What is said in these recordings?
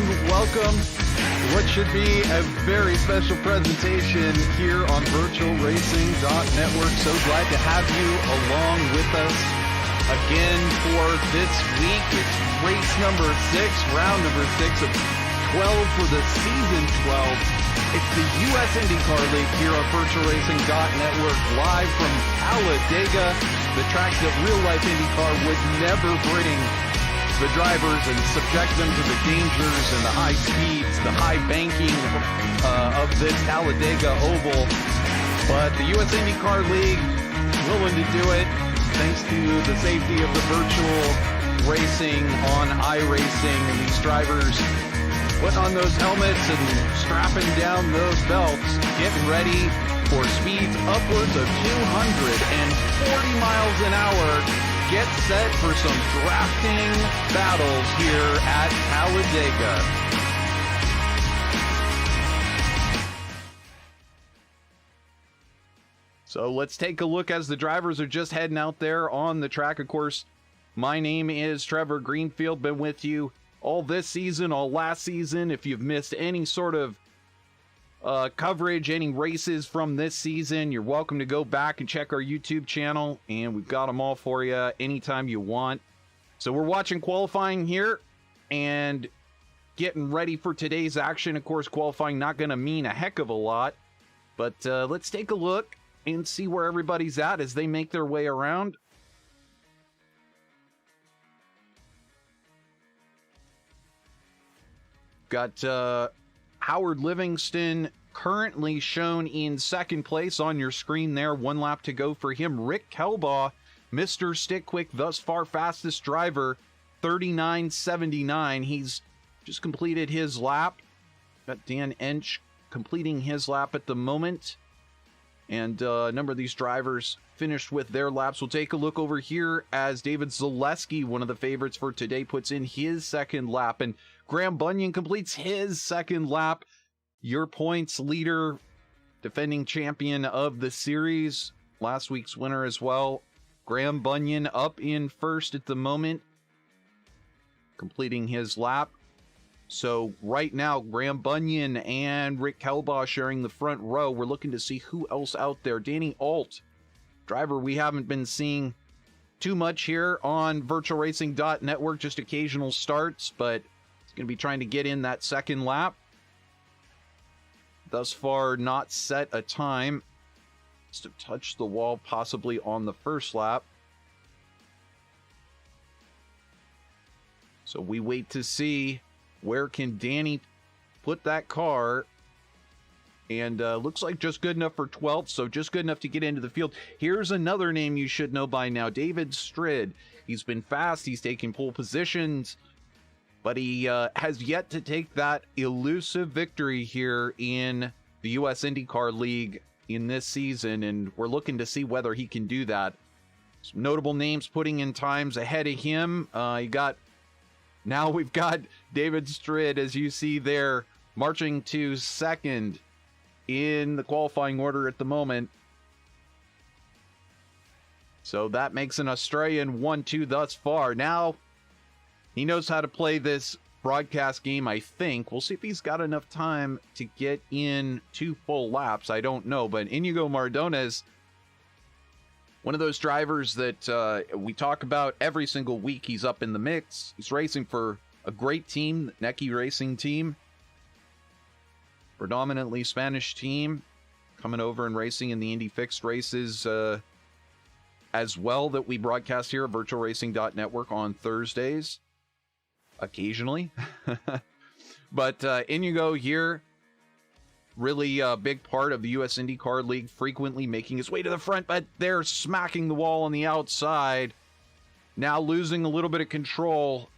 and welcome to what should be a very special presentation here on VirtualRacing.Network. So glad to have you along with us again for this week. It's race number 6, round number 6 of 12 for the season 12. It's the US IndyCar League here on VirtualRacing.Network, live from Talladega, the tracks that real-life IndyCar would never bring the drivers and subject them to the dangers and the high speeds, the high banking of this Talladega oval. But the US IndyCar League willing to do it thanks to the safety of the virtual racing on iRacing, and these drivers putting on those helmets and strapping down those belts, getting ready for speeds upwards of 240 miles an hour. Get set for some drafting battles here at Talladega. So let's take a look as the drivers are just heading out there on the track. Of course, my name is Trevor Greenfield. Been with you all this season, all last season. If you've missed any sort of coverage, any races from this season, you're welcome to go back and check our YouTube channel, and we've got them all for you anytime you want. So we're watching qualifying here and getting ready for today's action. Of course, qualifying not going to mean a heck of a lot, but let's take a look and see where everybody's at as they make their way around. Got Howard Livingston currently shown in second place on your screen there. 1 lap to go for him. Rick Kelbaugh, Mr. StickQuik, thus far fastest driver, 39.79. He's just completed his lap. Got Dan Ensch completing his lap at the moment. And a number of these drivers finished with their laps. We'll take a look over here as David Zaleski, one of the favorites for today, puts in his second lap. And Graham Bunyan completes his second lap. Your points leader, defending champion of the series, last week's winner as well. Graham Bunyan up in first at the moment, completing his lap. So right now, Graham Bunyan and Rick Kelbaugh sharing the front row. We're looking to see who else out there. Danny Alt, driver we haven't been seeing too much here on VirtualRacing.Network, just occasional starts, but he's going to be trying to get in that second lap. Thus far, not set a time. Must have touched the wall possibly on the first lap. So we wait to see where can Danny put that car. And looks like just good enough for 12th, so just good enough to get into the field. Here's another name you should know by now, David Strid. He's been fast, he's taking pole positions, but he has yet to take that elusive victory here in the US IndyCar League in this season, and we're looking to see whether he can do that. Some notable names putting in times ahead of him. Now we've got David Strid, as you see there, marching to second in the qualifying order at the moment. So that makes an Australian 1-2 thus far. Now he knows how to play this broadcast game, I think. We'll see if he's got enough time to get in 2 full laps. I don't know, but Iñigo Mardones, one of those drivers that we talk about every single week. He's up in the mix. He's racing for a great team, the Necky Racing team. Predominantly Spanish team. Coming over and racing in the Indy Fixed races as well that we broadcast here at VirtualRacing.Network on Thursdays. Occasionally. But Iñigo here, really a big part of the US IndyCar League, frequently making his way to the front, but they're smacking the wall on the outside. Now losing a little bit of control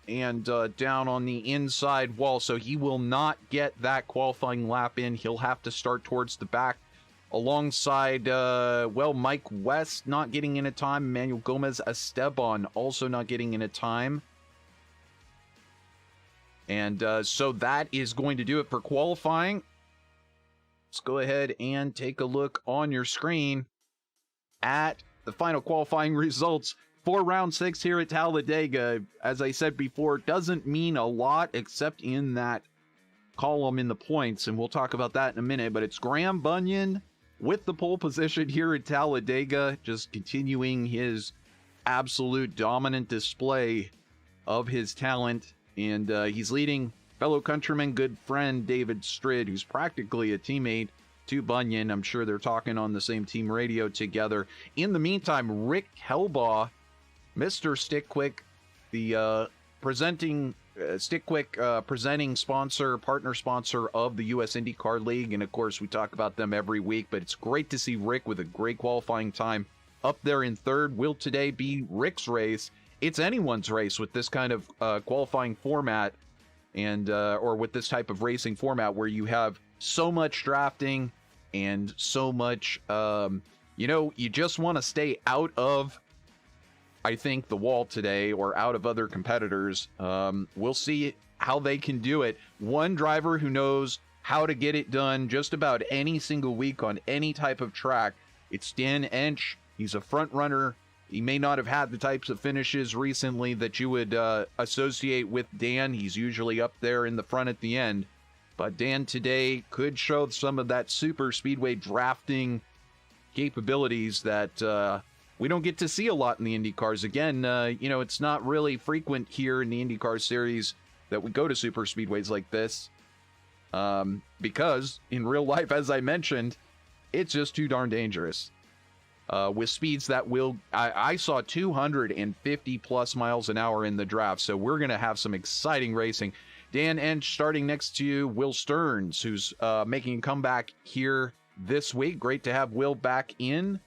and down on the inside wall, so he will not get that qualifying lap in. He'll have to start towards the back alongside, Mike West not getting in a time. Emmanuel Gomez Esteban also not getting in a time. And so that is going to do it for qualifying. Let's go ahead and take a look on your screen at the final qualifying results for round 6 here at Talladega. As I said before, doesn't mean a lot except in that column in the points, and we'll talk about that in a minute. But it's Graham Bunyan with the pole position here at Talladega, just continuing his absolute dominant display of his talent. And he's leading fellow countryman, good friend David Strid, who's practically a teammate to Bunyan. I'm sure they're talking on the same team radio together. In the meantime, Rick Kelbaugh, Mr. StickQuik, the presenting StickQuik presenting sponsor, partner sponsor of the US IndyCar League. And of course, we talk about them every week, but it's great to see Rick with a great qualifying time up there in third. Will today be Rick's race? It's anyone's race with this kind of qualifying format, and or with this type of racing format where you have so much drafting and so much, you just want to stay out of, I think, the wall today, or out of other competitors. We'll see how they can do it. One driver who knows how to get it done just about any single week on any type of track, it's Dan Ensch. He's a front runner. He may not have had the types of finishes recently that you would associate with Dan. He's usually up there in the front at the end. But Dan today could show some of that super speedway drafting capabilities that we don't get to see a lot in the IndyCars. Again, it's not really frequent here in the IndyCar series that we go to super speedways like this. Because in real life, as I mentioned, it's just too darn dangerous. With speeds that I saw 250 plus miles an hour in the draft. So we're going to have some exciting racing. Dan Ensch starting next to Will Stearns, who's making a comeback here this week. Great to have Will back in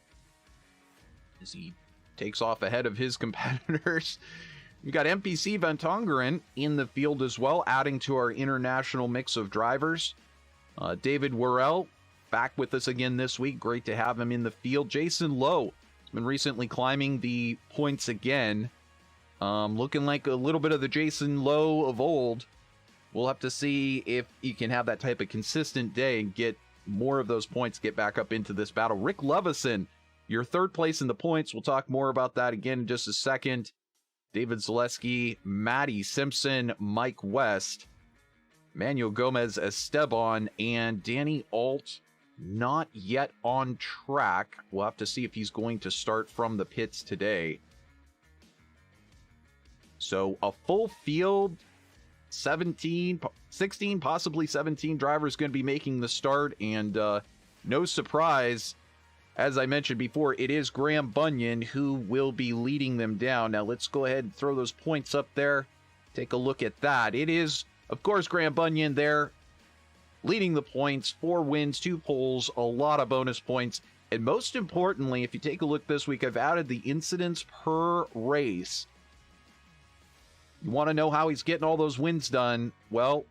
as he takes off ahead of his competitors. We got MPC Van Tongeren in the field as well, adding to our international mix of drivers. David Worrell back with us again this week. Great to have him in the field. Jason Lowe has been recently climbing the points again. Looking like a little bit of the Jason Lowe of old. We'll have to see if he can have that type of consistent day and get more of those points, get back up into this battle. Rick Lovison, your third place in the points. We'll talk more about that again in just a second. David Zaleski, Matty Simpson, Mike West, Manuel Gomez Esteban, and Danny Alt not yet on track. We'll have to see if he's going to start from the pits today. So a full field, 16, possibly 17 drivers going to be making the start. And no surprise, as I mentioned before, it is Graham Bunyan who will be leading them down. Now let's go ahead and throw those points up there. Take a look at that. It is, of course, Graham Bunyan there leading the points, 4 wins, 2 poles, a lot of bonus points. And most importantly, if you take a look this week, I've added the incidents per race. You want to know how he's getting all those wins done? Well,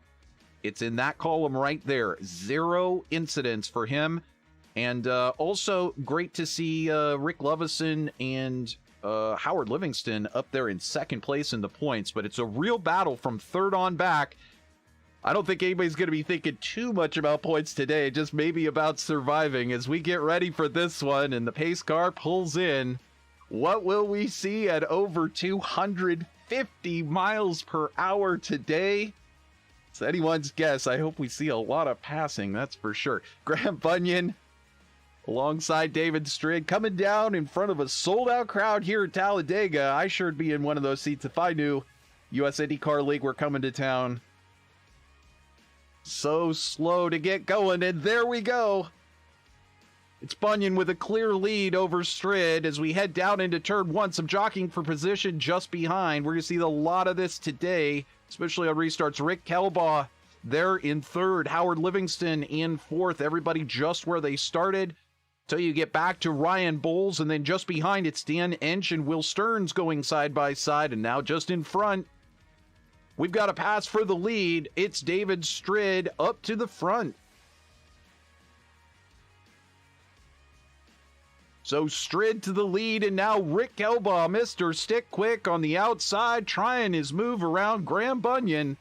it's in that column right there. 0 incidents for him. And also great to see Rick Lovison and Howard Livingston up there in second place in the points. But it's a real battle from third on back. I don't think anybody's going to be thinking too much about points today, just maybe about surviving as we get ready for this one and the pace car pulls in. What will we see at over 250 miles per hour today? It's anyone's guess. I hope we see a lot of passing, that's for sure. Graham Bunyan alongside David Strid coming down in front of a sold-out crowd here at Talladega. I sure'd be in one of those seats if I knew US IndyCar League were coming to town. So slow to get going, and there we go. It's Bunyan with a clear lead over Strid as we head down into turn 1. Some jockeying for position just behind. We're going to see a lot of this today, especially on restarts. Rick Kelbaugh there in third. Howard Livingston in fourth. Everybody just where they started. Till you get back to Ryan Bowles, and then just behind it's Dan Ensch and Will Stearns going side by side, and now just in front, we've got a pass for the lead. It's David Strid up to the front. So Strid to the lead, and now Rick Kelbaugh, Mr. StickQuik on the outside, trying his move around Graham Bunyan.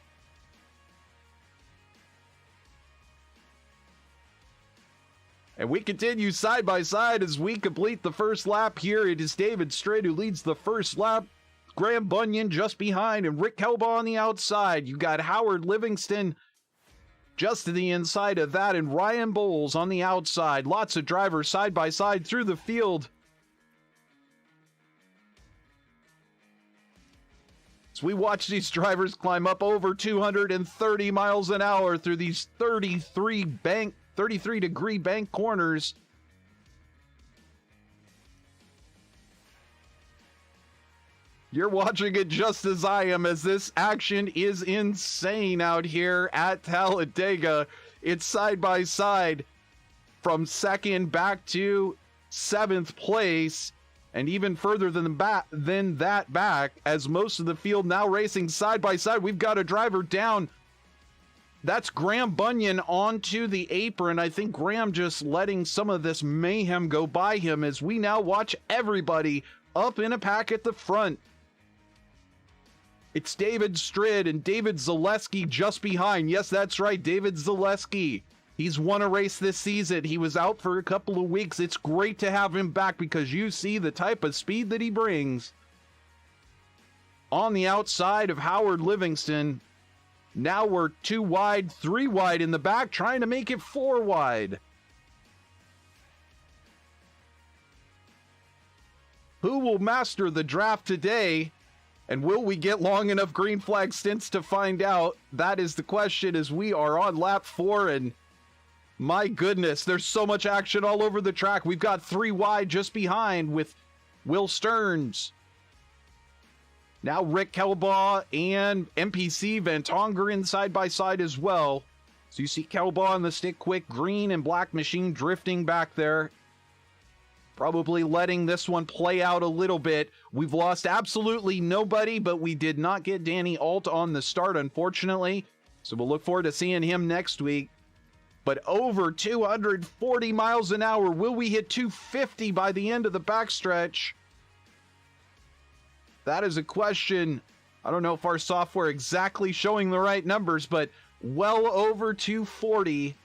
And we continue side by side as we complete the first lap here. It is David Strid who leads the first lap. Graham Bunyan just behind, and Rick Kelbaugh on the outside. You got Howard Livingston just to the inside of that, and Ryan Bowles on the outside. Lots of drivers side by side through the field. As we watch these drivers climb up over 230 miles an hour through these 33-degree bank corners. You're watching it just as I am, as this action is insane out here at Talladega. It's side by side from second back to 7th place, and even further than that back, as most of the field now racing side by side. We've got a driver down. That's Graham Bunyan onto the apron. I think Graham just letting some of this mayhem go by him as we now watch everybody up in a pack at the front. It's David Strid and David Zaleski just behind. Yes, that's right, David Zaleski. He's won a race this season. He was out for a couple of weeks. It's great to have him back because you see the type of speed that he brings. On the outside of Howard Livingston, now we're 2 wide, 3 wide in the back, trying to make it 4 wide. Who will master the draft today? And will we get long enough green flag stints to find out? That is the question as we are on lap 4, and my goodness, there's so much action all over the track. We've got 3 wide just behind with Will Stearns. Now Rick Kelbaugh and NPC Van Tongeren side by side as well. So you see Kelbaugh in the StickQuik green and black machine drifting back there. Probably letting this one play out a little bit. We've lost absolutely nobody, but we did not get Danny Alt on the start, unfortunately. So we'll look forward to seeing him next week. But over 240 miles an hour. Will we hit 250 by the end of the backstretch? That is a question. I don't know if our software exactly showing the right numbers, but well over 240.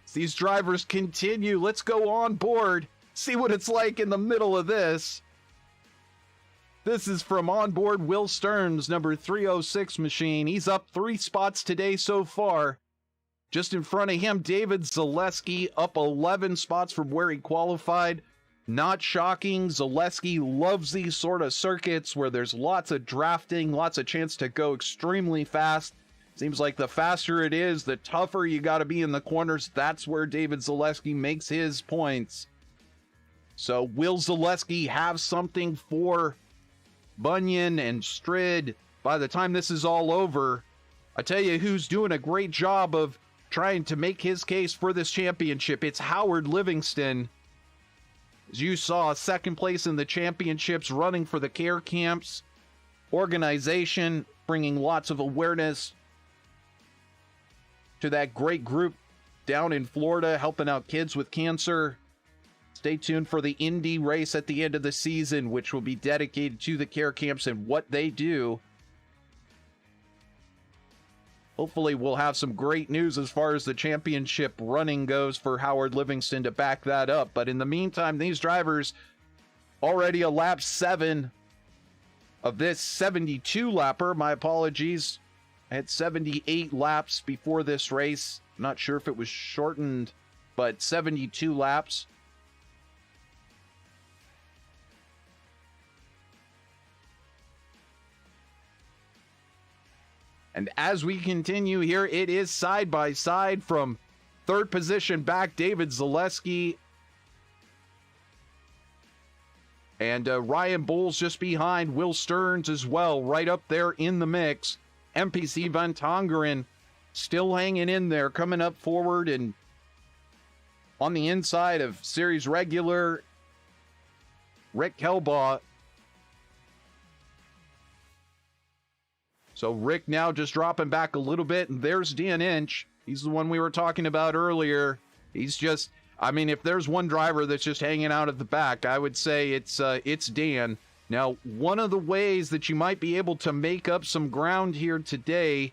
As these drivers continue, let's go on board. See what it's like in the middle of this. This is from onboard Will Stearns, number 306 machine. He's up 3 spots today so far. Just in front of him, David Zaleski up 11 spots from where he qualified. Not shocking. Zaleski loves these sort of circuits where there's lots of drafting, lots of chance to go extremely fast. Seems like the faster it is, the tougher you got to be in the corners. That's where David Zaleski makes his points. So will Zaleski have something for Bunyan and Strid by the time this is all over? I tell you who's doing a great job of trying to make his case for this championship. It's Howard Livingston. As you saw, 2nd place in the championships, running for the care camps organization, bringing lots of awareness to that great group down in Florida, helping out kids with cancer. Stay tuned for the Indy race at the end of the season, which will be dedicated to the care camps and what they do. Hopefully we'll have some great news as far as the championship running goes for Howard Livingston to back that up. But in the meantime, these drivers already a lap 7 of this 72 lapper. My apologies. I had 78 laps before this race. Not sure if it was shortened, but 72 laps. And as we continue here, it is side by side from 3rd position back, David Zaleski. And Ryan Bowles just behind, Will Stearns as well, right up there in the mix. NPC Van Tongeren still hanging in there, coming up forward and on the inside of series regular Rick Kelbaugh. So Rick now just dropping back a little bit, and there's Dan Ensch. He's the one we were talking about earlier. He's just, I mean, if there's one driver that's just hanging out at the back, I would say it's Dan. Now, one of the ways that you might be able to make up some ground here today,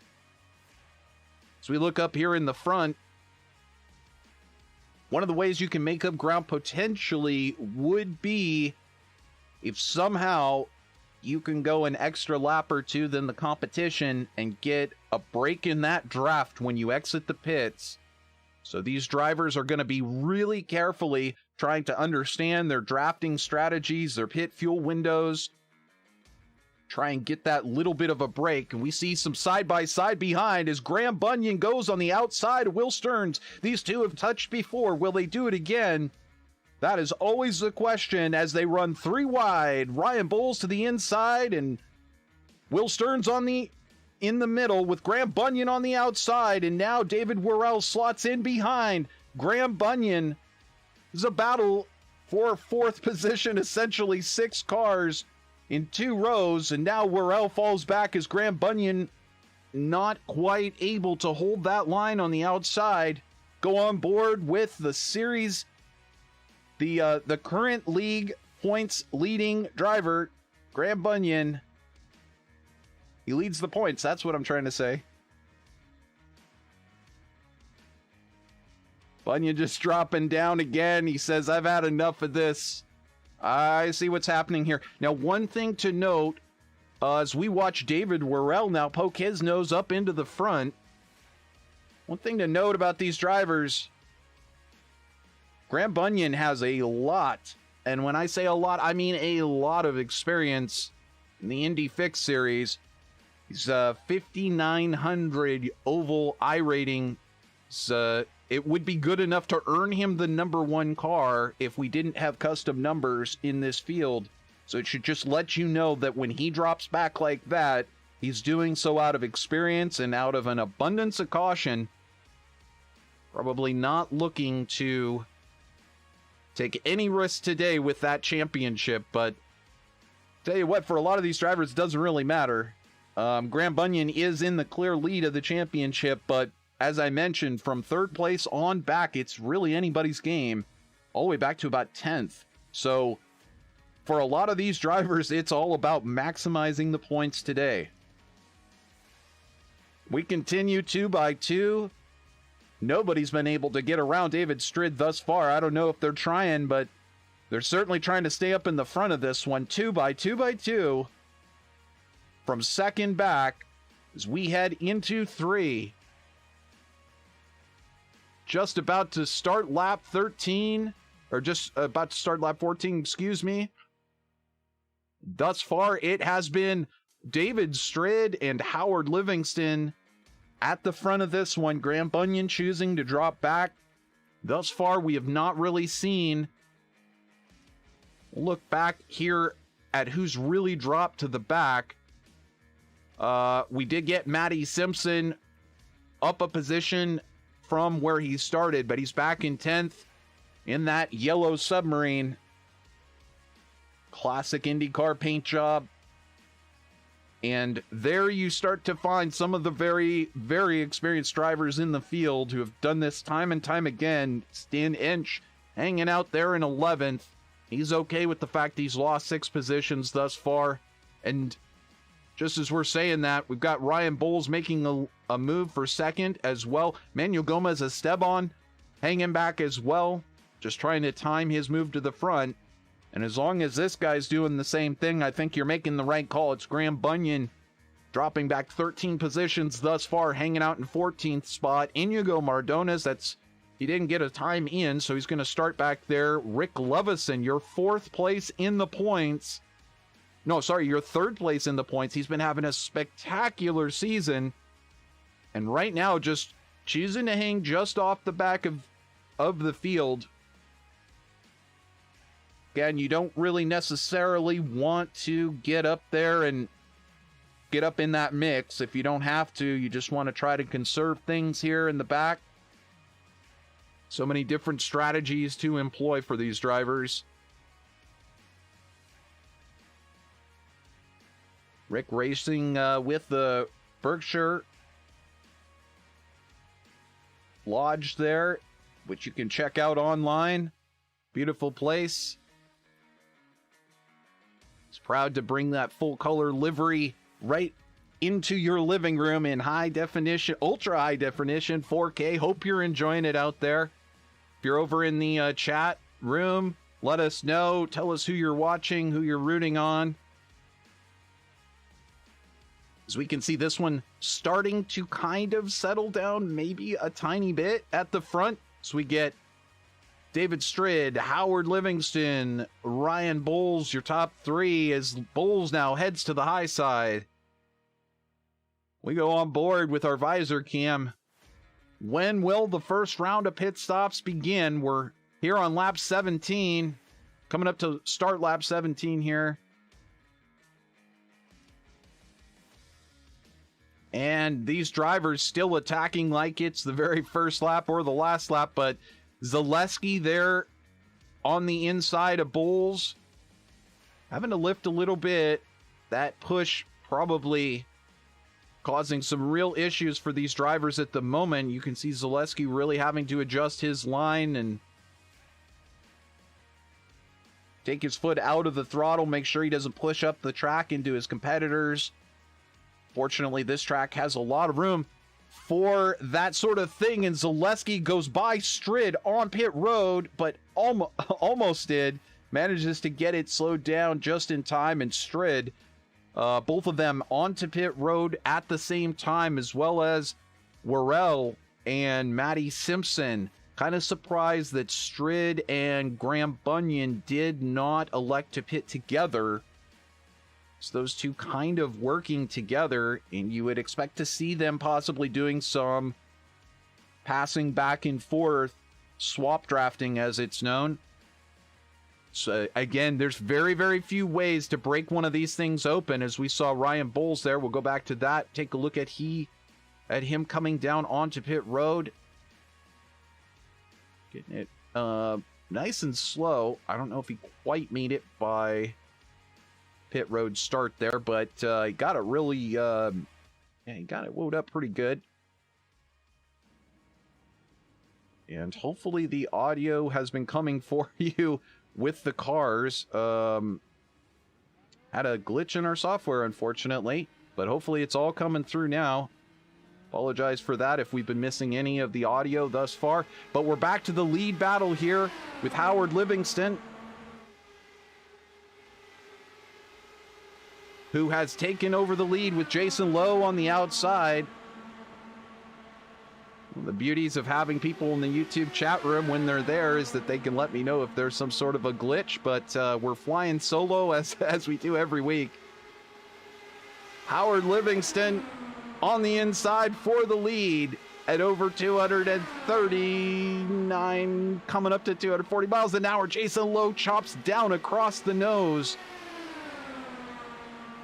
as we look up here in the front, one of the ways you can make up ground potentially would be if somehow you can go an extra lap or two than the competition and get a break in that draft when you exit the pits. So these drivers are going to be really carefully trying to understand their drafting strategies, their pit fuel windows, try and get that little bit of a break. And we see some side-by-side behind as Graham Bunyan goes on the outside of Will Stearns. These two have touched before. Will they do it again? That is always the question as they run three wide. Ryan Bowles to the inside and Will Stearns in the middle with Graham Bunyan on the outside. And now David Worrell slots in behind. Graham Bunyan is a battle for fourth position, essentially 6 cars in 2 rows. And now Worrell falls back as Graham Bunyan not quite able to hold that line on the outside. Go on board with the series. The current league points leading driver, Graham Bunyan. He leads the points. That's what I'm trying to say. Bunyan just dropping down again. He says, I've had enough of this. I see what's happening here. Now, one thing to note, as we watch David Worrell now poke his nose up into the front, one thing to note about these drivers, Graham Bunyan has a lot, and when I say a lot, I mean a lot of experience in the Indy Fix Series. He's 5,900 oval iRating. It would be good enough to earn him the #1 car if we didn't have custom numbers in this field. So it should just let you know that when he drops back like that, he's doing so out of experience and out of an abundance of caution. Probably not looking to take any risk today with that championship, but tell you what, for a lot of these drivers, it doesn't really matter. Graham Bunyan is in the clear lead of the championship, but as I mentioned, from 3rd place on back, it's really anybody's game, all the way back to about 10th. So for a lot of these drivers, it's all about maximizing the points today. We continue 2 by 2. Nobody's been able to get around David Strid thus far. I don't know if they're trying, but they're certainly trying to stay up in the front of this one. 2 by 2 by 2. From second back as we head into 3. Just about to start lap 13, or just about to start lap 14, excuse me. Thus far, it has been David Strid and Howard Livingston at the front of this one. Graham Bunyan choosing to drop back. Thus far, we have not really seen. We'll look back here at who's really dropped to the back. We did get Matty Simpson up a position from where he started, but he's back in 10th in that yellow submarine. Classic IndyCar paint job. And there you start to find some of the very, very experienced drivers in the field who have done this time and time again. Dan Ensch hanging out there in 11th. He's okay with the fact he's lost 6 positions thus far. And just as we're saying that, we've got Ryan Bowles making a move for 2nd as well. Manuel Gomez-Esteban hanging back as well, just trying to time his move to the front. And as long as this guy's doing the same thing, I think you're making the right call. It's Graham Bunyan dropping back 13 positions thus far, hanging out in 14th spot. Iñigo Mardones, he didn't get a time in, so he's going to start back there. Rick Lovison, your 4th place in the points. No, sorry, your 3rd place in the points. He's been having a spectacular season. And right now, just choosing to hang just off the back of the field. Again, you don't really necessarily want to get up there and get up in that mix. If you don't have to, you just want to try to conserve things here in the back. So many different strategies to employ for these drivers. Rick racing with the Berkshire Lodge there, which you can check out online. Beautiful place. He's proud to bring that full color livery right into your living room in high definition, ultra high definition, 4K. Hope you're enjoying it out there. If you're over in the chat room, let us know. Tell us who you're watching, who you're rooting on. As we can see, this one starting to kind of settle down maybe a tiny bit at the front. So we get David Strid, Howard Livingston, Ryan Bowles, your top three, as Bowles now heads to the high side. We go on board with our visor cam. When will the first round of pit stops begin? We're here on lap 17, coming up to start lap 17 here. And these drivers still attacking like it's the very first lap or the last lap, but Zaleski there on the inside of Bowles, having to lift a little bit. That push probably causing some real issues for these drivers at the moment. You can see Zaleski really having to adjust his line and take his foot out of the throttle, make sure he doesn't push up the track into his competitors. Fortunately, this track has a lot of room for that sort of thing, and Zaleski goes by Strid on pit road, but almost did. Manages to get it slowed down just in time, and Strid, both of them onto pit road at the same time, as well as Worrell and Matty Simpson. Kind of surprised that Strid and Graham Bunyan did not elect to pit together. So those two kind of working together, and you would expect to see them possibly doing some passing back and forth, swap drafting as it's known. So again, there's very, very few ways to break one of these things open, as we saw Ryan Bowles there. We'll go back to that, take a look at him coming down onto pit road. Getting it nice and slow. I don't know if he quite made it by pit road start there, but he got it really, he got it wound up pretty good. And hopefully the audio has been coming for you with the cars. Had a glitch in our software, unfortunately, but hopefully it's all coming through now. Apologize for that if we've been missing any of the audio thus far, but we're back to the lead battle here with Howard Livingston, who has taken over the lead with Jason Lowe on the outside. One of the beauties of having people in the YouTube chat room when they're there is that they can let me know if there's some sort of a glitch, but we're flying solo as we do every week. Howard Livingston on the inside for the lead at over 239, coming up to 240 miles an hour. Jason Lowe chops down across the nose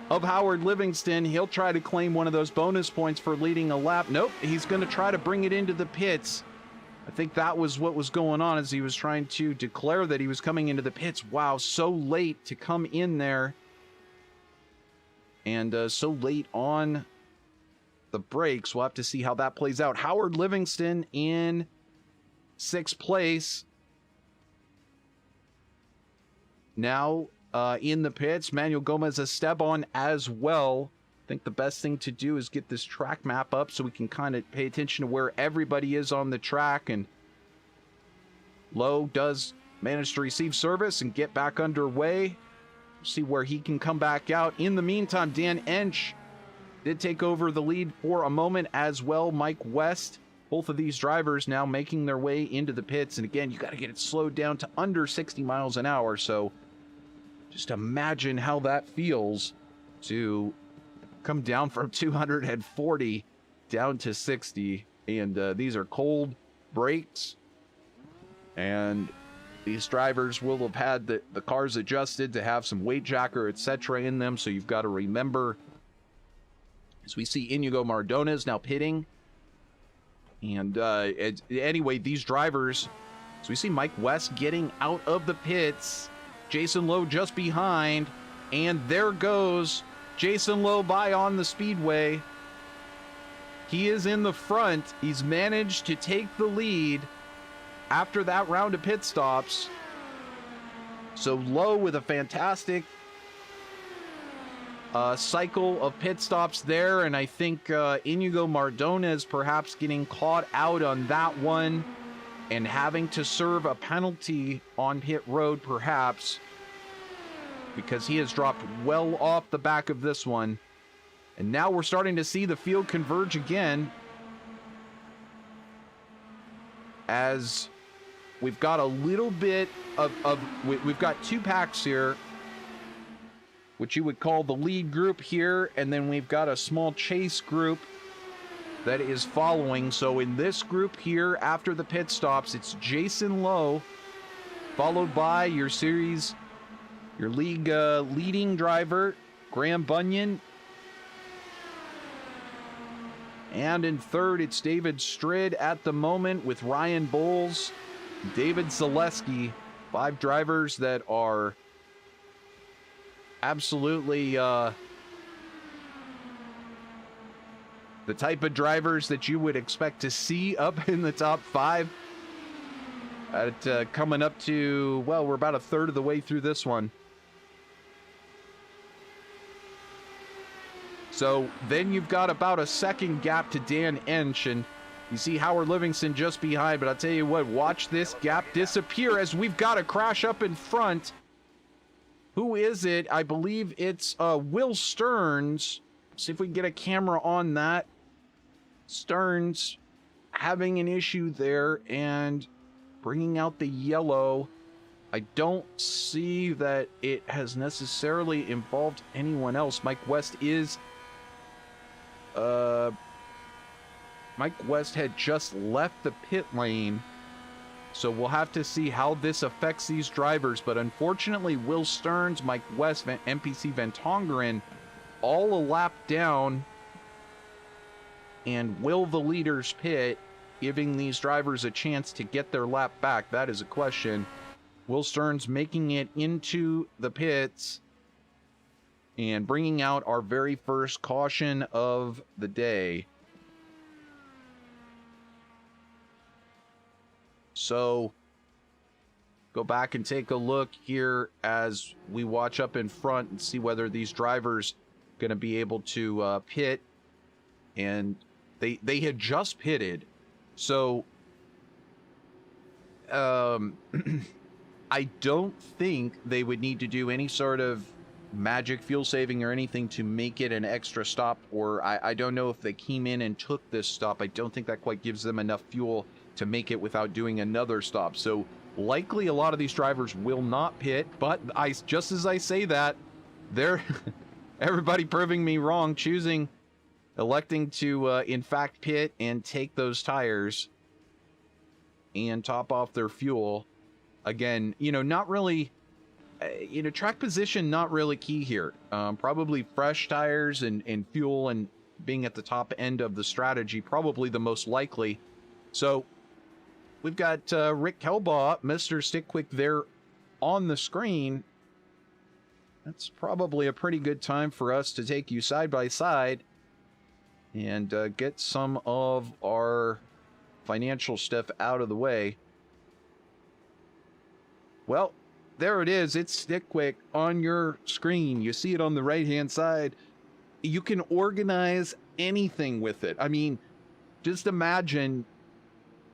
of Howard Livingston. He'll try to claim one of those bonus points for leading a lap. Nope, he's going to try to bring it into the pits. I think that was what was going on, as he was trying to declare that he was coming into the pits. Wow, so late to come in there. And so late on the brakes. We'll have to see how that plays out. Howard Livingston in 6th place. Now in the pits, Manuel Gomez Esteban as well. I think the best thing to do is get this track map up so we can kind of pay attention to where everybody is on the track. And Lowe does manage to receive service and get back underway. See where he can come back out. In the meantime, Dan Ensch did take over the lead for a moment as well. Mike West, both of these drivers now making their way into the pits. And again, you got to get it slowed down to under 60 miles an hour. So just imagine how that feels to come down from 240 down to 60. And these are cold brakes. And these drivers will have had the cars adjusted to have some weight jacker, etc. in them. So you've got to remember, as we see Iñigo Mardones now pitting. And anyway, these drivers, so we see Mike West getting out of the pits. Jason Lowe just behind. And there goes Jason Lowe by on the speedway. He is in the front. He's managed to take the lead after that round of pit stops. So Lowe with a fantastic cycle of pit stops there, and I think Iñigo Mardones perhaps getting caught out on that one. and having to serve a penalty on pit road, perhaps, because he has dropped well off the back of this one. And now we're starting to see the field converge again, as we've got a little bit we've got two packs here, which you would call the lead group here, and then we've got a small chase group that is following. So in this group here, after the pit stops, it's Jason Lowe, followed by your league leading driver, Graham Bunyan. And in third, it's David Strid at the moment with Ryan Bowles, David Zaleski, 5 drivers that are absolutely the type of drivers that you would expect to see up in the top 5. At coming up to, well, we're about a third of the way through this one. So then you've got about a second gap to Dan Ensch, and you see Howard Livingston just behind, but I'll tell you what, watch this gap disappear as we've got a crash up in front. Who is it? I believe it's Will Stearns. See if we can get a camera on that. Stearns having an issue there and bringing out the yellow. I don't see that it has necessarily involved anyone else. Mike West had just left the pit lane, so we'll have to see how this affects these drivers. But unfortunately, Will Stearns, Mike West, NPC Van Tongeren, all a lap down, and will the leaders pit, giving these drivers a chance to get their lap back? That is a question. Will Stearns making it into the pits and bringing out our very first caution of the day. So, go back and take a look here as we watch up in front and see whether these drivers going to be able to pit. And they had just pitted. So, I don't think they would need to do any sort of magic fuel saving or anything to make it an extra stop, or I don't know if they came in and took this stop. I don't think that quite gives them enough fuel to make it without doing another stop. So likely a lot of these drivers will not pit, but just as I say that, they're everybody proving me wrong, electing to in fact pit and take those tires and top off their fuel. Again, not really, track position, not really key here. Probably fresh tires and fuel and being at the top end of the strategy, probably the most likely. So we've got Rick Kelbaugh, Mr. StickQuik there on the screen. That's probably a pretty good time for us to take you side by side and get some of our financial stuff out of the way. Well, there it is. It's StickQuik on your screen. You see it on the right-hand side. You can organize anything with it. I mean, just imagine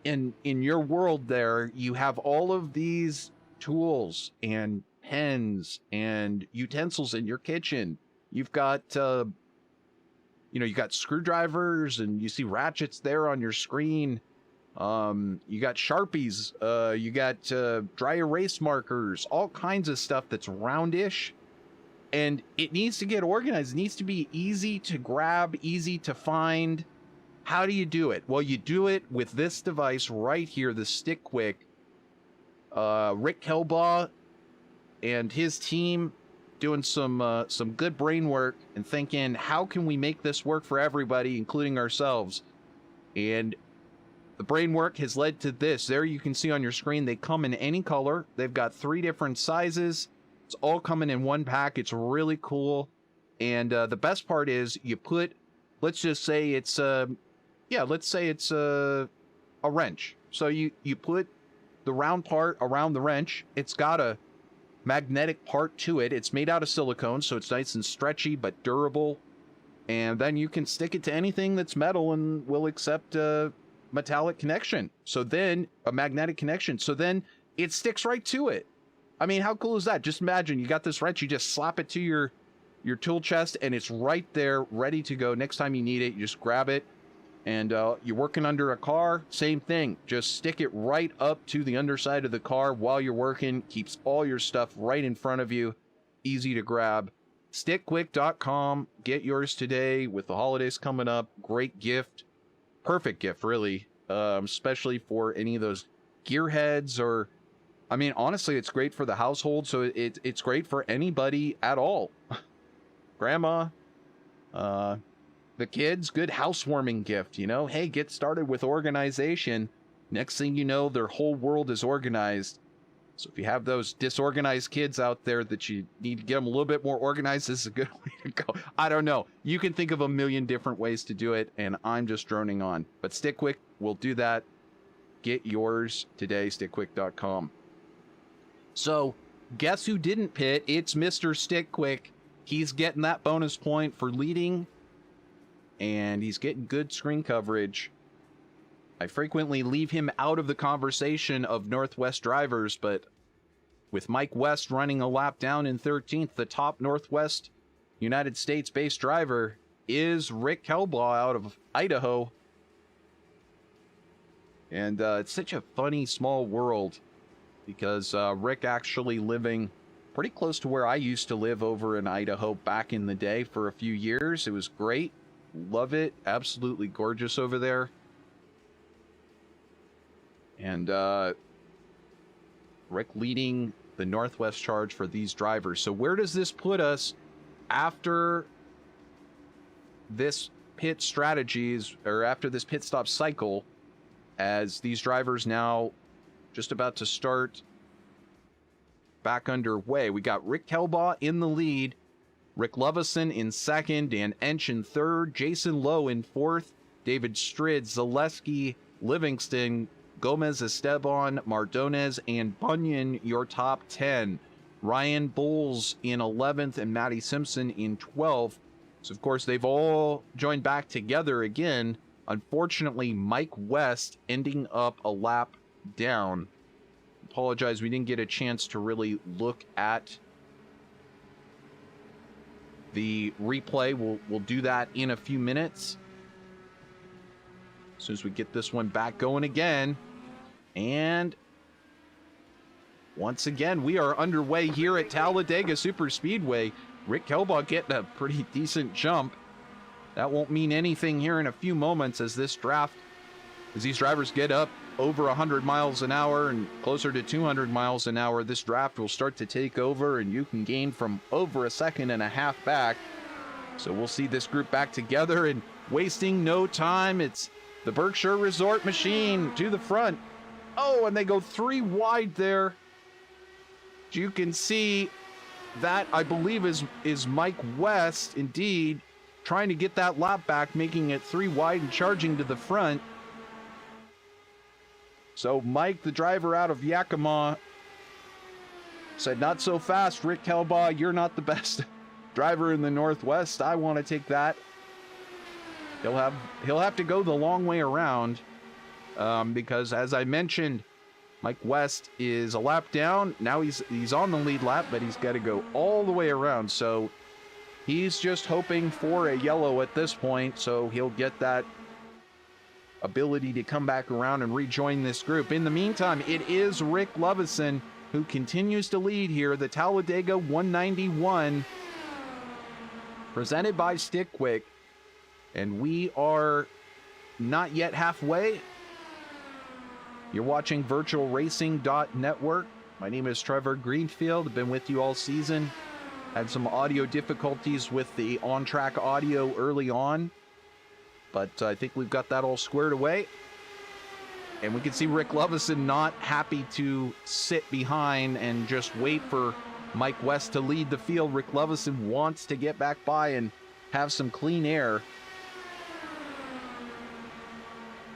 in your world there, you have all of these tools and pens and utensils in your kitchen. You've got, you got screwdrivers, and you see ratchets there on your screen. You got Sharpies, you got dry erase markers, all kinds of stuff that's roundish, and it needs to get organized. It needs to be easy to grab, easy to find. How do you do it? Well, you do it with this device right here, the StickQuik. Rick Kelbaugh and his team doing some good brain work and thinking, how can we make this work for everybody, including ourselves? And the brain work has led to this. There you can see on your screen, they come in any color. They've got 3 different sizes. It's all coming in one pack. It's really cool. And the best part is you put, let's just say it's a wrench. So you put the round part around the wrench. It's got a magnetic part to it. It's made out of silicone, so it's nice and stretchy but durable. And then you can stick it to anything that's metal and will accept metallic connection. So then a magnetic connection. So then it sticks right to it. I mean, how cool is that? Just imagine you got this wrench, you just slap it to your tool chest and it's right there ready to go. Next time you need it, you just grab it. And you're working under a car, same thing. Just stick it right up to the underside of the car while you're working. Keeps all your stuff right in front of you. Easy to grab. StickQuik.com. Get yours today with the holidays coming up. Great gift. Perfect gift, really. Especially for any of those gearheads or... I mean, honestly, it's great for the household. So it's great for anybody at all. Grandma, the kids, good housewarming gift, you know? Hey, get started with organization. Next thing you know, their whole world is organized. So if you have those disorganized kids out there that you need to get them a little bit more organized, this is a good way to go. I don't know. You can think of a million different ways to do it, and I'm just droning on. But StickQuik will do that. Get yours today, StickQuik.com. So, guess who didn't pit? It's Mr. StickQuik. He's getting that bonus point for leading. And he's getting good screen coverage. I frequently leave him out of the conversation of Northwest drivers, but with Mike West running a lap down in 13th, the top Northwest United States-based driver is Rick Kelbaugh out of Idaho. And it's such a funny small world because Rick actually living pretty close to where I used to live over in Idaho back in the day for a few years. It was great. Love it. Absolutely gorgeous over there. And Rick leading the Northwest charge for these drivers. So where does this put us after this pit strategies, or after this pit stop cycle, as these drivers now just about to start back underway? We got Rick Kelbaugh in the lead. Rick Lovison in second, Dan Ensch in third, Jason Lowe in fourth, David Strid, Zaleski, Livingston, Gomez, Esteban, Mardones, and Bunyan, your top 10. Ryan Bowles in 11th and Matty Simpson in 12th. So, of course, they've all joined back together again. Unfortunately, Mike West ending up a lap down. Apologize, we didn't get a chance to really look at the replay. We'll do that in a few minutes. As soon as we get this one back going again. And once again, we are underway here at Talladega Superspeedway. Rick Kelbaugh getting a pretty decent jump. That won't mean anything here in a few moments as this draft, as these drivers get up over 100 miles an hour and closer to 200 miles an hour, this draft will start to take over and you can gain from over a second and a half back. So we'll see this group back together and wasting no time. It's the Berkshire Resort Machine to the front. Oh, and they go 3 wide there. You can see that, I believe, is Mike West, indeed, trying to get that lap back, making it 3 wide and charging to the front. So Mike, the driver out of Yakima, said, "Not so fast, Rick Kelbaugh. You're not the best driver in the Northwest. I want to take that." He'll have to go the long way around because, as I mentioned, Mike West is a lap down. Now he's on the lead lap, but he's got to go all the way around. So he's just hoping for a yellow at this point, so he'll get that ability to come back around and rejoin this group. In the meantime, it is Rick Lovison who continues to lead here. The Talladega 191 presented by StickQuik. And we are not yet halfway. You're watching VirtualRacing.Network. My name is Trevor Greenfield. I've been with you all season. Had some audio difficulties with the on-track audio early on, but I think we've got that all squared away. And we can see Rick Lovison not happy to sit behind and just wait for Mike West to lead the field. Rick Lovison wants to get back by and have some clean air.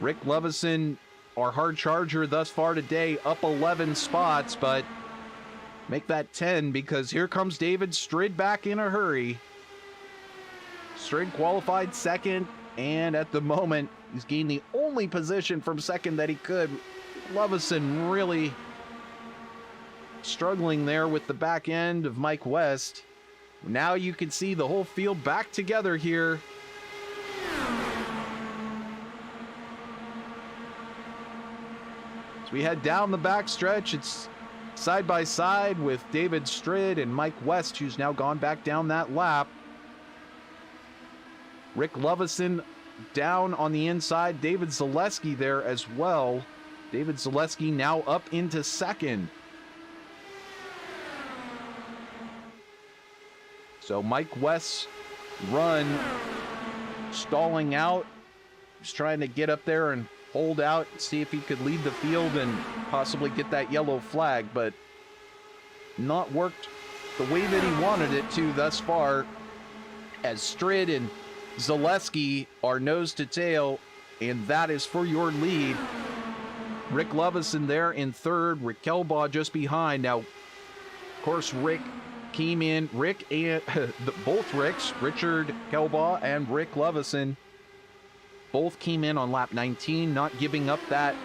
Rick Lovison, our hard charger thus far today, up 11 spots, but make that 10 because here comes David Strid back in a hurry. Strid qualified second, and at the moment, He's gained the only position from second that he could. Lovison really struggling there with the back end of Mike West. Now you can see the whole field back together here. As we head down the back stretch, it's side by side with David Strid and Mike West, who's now gone back down that lap. Rick Lovison down on the inside. David Zaleski there as well. David Zaleski now up into second. So Mike West's run stalling out. He's trying to get up there and hold out, see if he could lead the field and possibly get that yellow flag, but not worked the way that he wanted it to thus far, as Strid and Zaleski are nose to tail, and that is for your lead. Rick Lovison there in third, Rick Kelbaugh just behind. Now, of course, Rick came in, Rick and both Ricks, Richard Kelbaugh and Rick Lovison, both came in on lap 19, not giving up that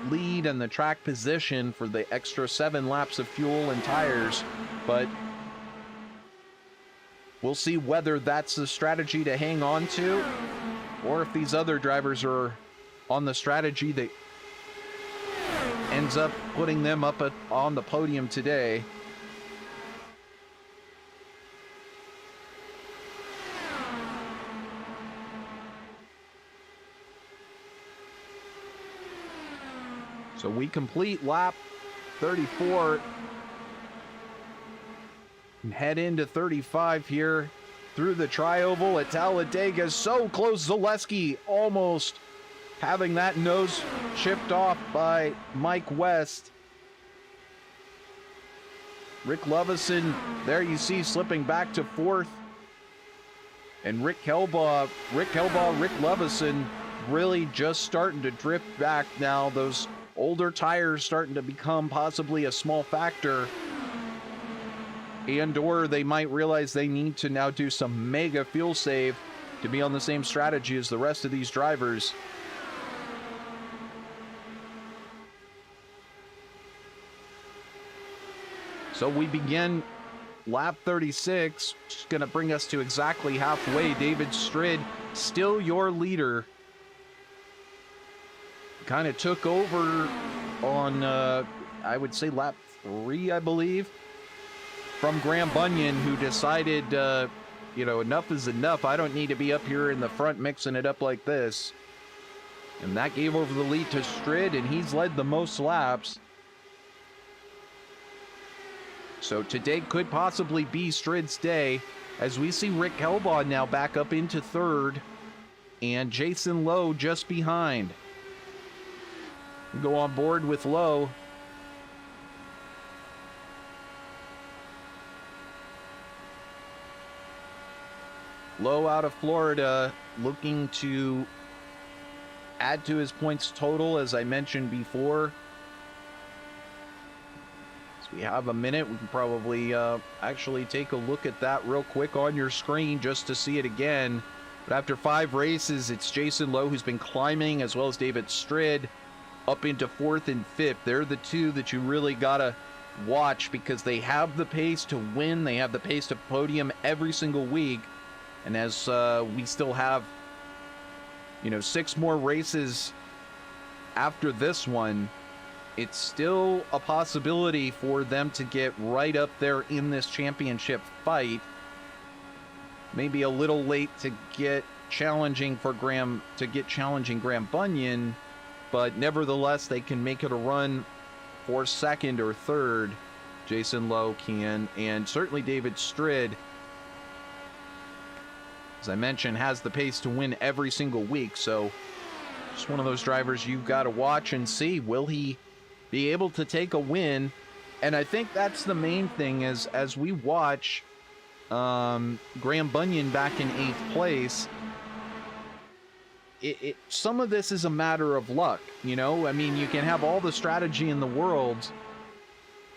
lead and the track position for the extra 7 laps of fuel and tires, but we'll see whether that's the strategy to hang on to, or if these other drivers are on the strategy that ends up putting them up on the podium today. So we complete lap 34 and head into 35 here through the tri-oval at Talladega. So close, Zaleski almost having that nose chipped off by Mike West. Rick Lovison, there you see, slipping back to fourth. And Rick Kelbaugh, Rick Lovison really just starting to drift back now. Those older tires starting to become possibly a small factor, and or they might realize they need to now do some mega fuel save to be on the same strategy as the rest of these drivers. So we begin lap 36, which is going to bring us to exactly halfway. David Strid, still your leader. Kind of took over on, I would say, lap 3, I believe, from Graham Bunyan, who decided, you know, enough is enough. I don't need to be up here in the front mixing it up like this. And that gave over the lead to Strid, and he's led the most laps. So today could possibly be Strid's day, as we see Rick Kelbaugh now back up into third, and Jason Lowe just behind. Go on board with Lowe. Lowe out of Florida, looking to add to his points total, as I mentioned before. So we have a minute. We can probably actually take a look at that real quick on your screen just to see it again. But after 5 races, it's Jason Lowe who's been climbing, as well as David Strid, up into 4th and 5th. They're the two that you really gotta watch, because they have the pace to win. They have the pace to podium every single week. And as we still have, you know, 6 more races after this one, it's still a possibility for them to get right up there in this championship fight. Maybe a little late to get challenging for Graham Bunyan, but nevertheless, they can make it a run for second or third. Jason Lowe can, and certainly David Strid, as I mentioned, has the pace to win every single week. So just one of those drivers you've got to watch and see, will he be able to take a win? And I think that's the main thing, is as we watch Graham Bunyan back in 8th place, some of this is a matter of luck, you know? I mean, you can have all the strategy in the world,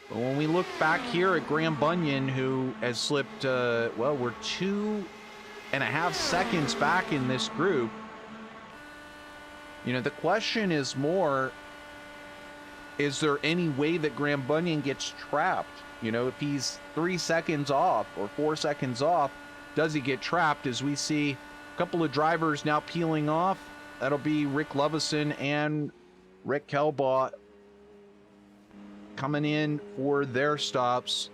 but when we look back here at Graham Bunyan, who has slipped, well, we're 2.5 seconds back in this group. You know, the question is more, is there any way that Graham Bunyan gets trapped? You know, if he's 3 seconds off or 4 seconds off, does he get trapped? As we see a couple of drivers now peeling off. That'll be Rick Lovison and Rick Kelbaugh coming in for their stops.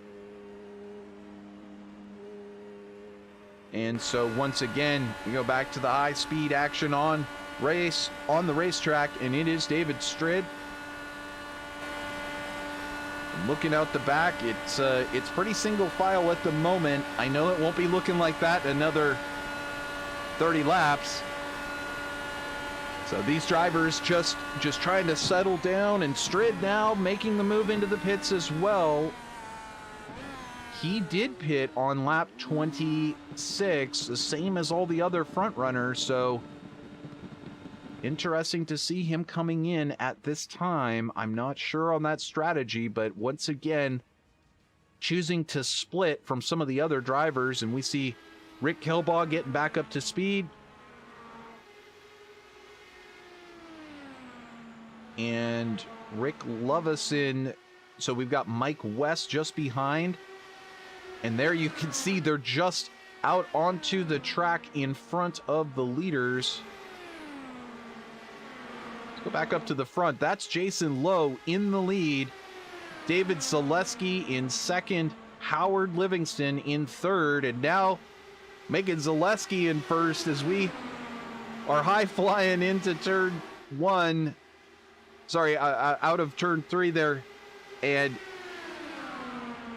And so once again, we go back to the high-speed action on the racetrack, and it is David Strid. Looking out the back, it's pretty single file at the moment. I know it won't be looking like that another 30 laps. So these drivers just trying to settle down, and Strid now making the move into the pits as well. He did pit on lap 26, the same as all the other front runners, so interesting to see him coming in at this time. I'm not sure on that strategy, but once again, choosing to split from some of the other drivers, and we see Rick Kelbaugh getting back up to speed. And Rick Lovison, so we've got Mike West just behind. And there you can see they're just out onto the track in front of the leaders. Let's go back up to the front. That's Jason Lowe in the lead. David Zaleski in second. Howard Livingston in third. And now making Zaleski in first as we are high-flying into turn one. Sorry, out of turn three there. And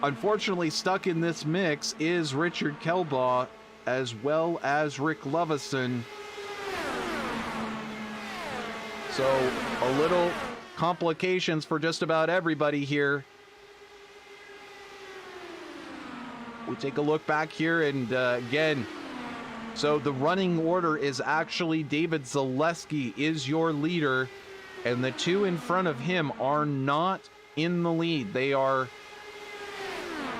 unfortunately, stuck in this mix is Richard Kelbaugh as well as Rick Lovison. So a little complications for just about everybody here. We take a look back here, and again, so the running order is actually David Zaleski is your leader, and the two in front of him are not in the lead. They are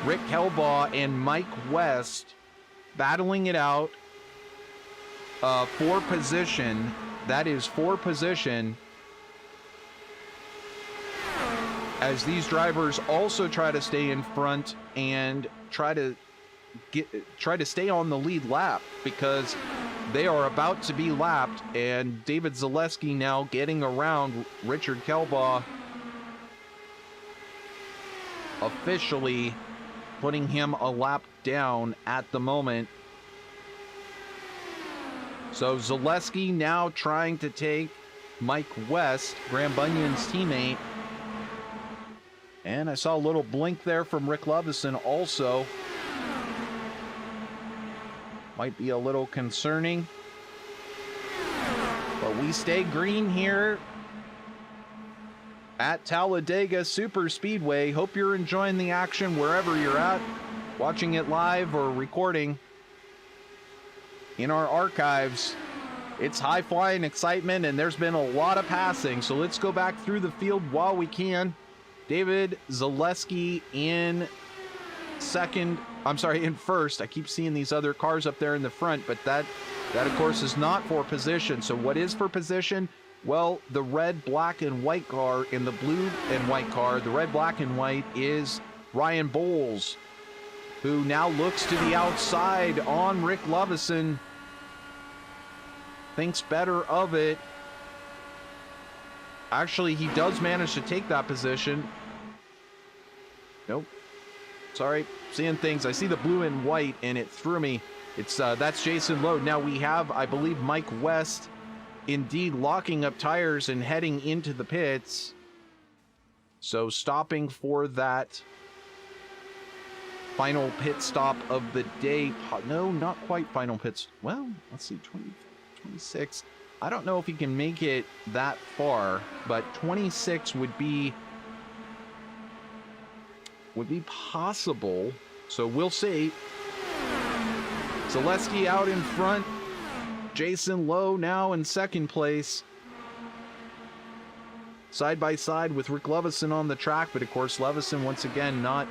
Rick Kelbaugh and Mike West battling it out for position. That is for position, as these drivers also try to stay in front and try to stay on the lead lap, because they are about to be lapped, and David Zaleski now getting around Richard Kelbaugh, officially putting him a lap down at the moment. So Zaleski now trying to take Mike West, Graham Bunyan's teammate. And I saw a little blink there from Rick Lovison also. Might be a little concerning. But we stay green here at Talladega Super Speedway. Hope you're enjoying the action wherever you're at, watching it live or recording in our archives. It's high-flying excitement, and there's been a lot of passing. So let's go back through the field while we can. David Zaleski in first. I keep seeing these other cars up there in the front, but that of course is not for position. So what is for position? Well, the red, black, and white car and the blue and white car. The red, black, and white is Ryan Bowles, who now looks to the outside on Rick Lovison. Thinks better of it. Actually, he does manage to take that position. Nope. Sorry, seeing things. I see the blue and white, and it threw me. It's that's Jason Lowe. Now we have, I believe, Mike West indeed locking up tires and heading into the pits. So stopping for that final pit stop of the day. No, not quite final pits. Well, let's see, 26. I don't know if he can make it that far, but 26 would be possible. So we'll see. Zaleski out in front. Jason Lowe now in second place. Side by side with Rick Lovison on the track, but of course Lovison once again not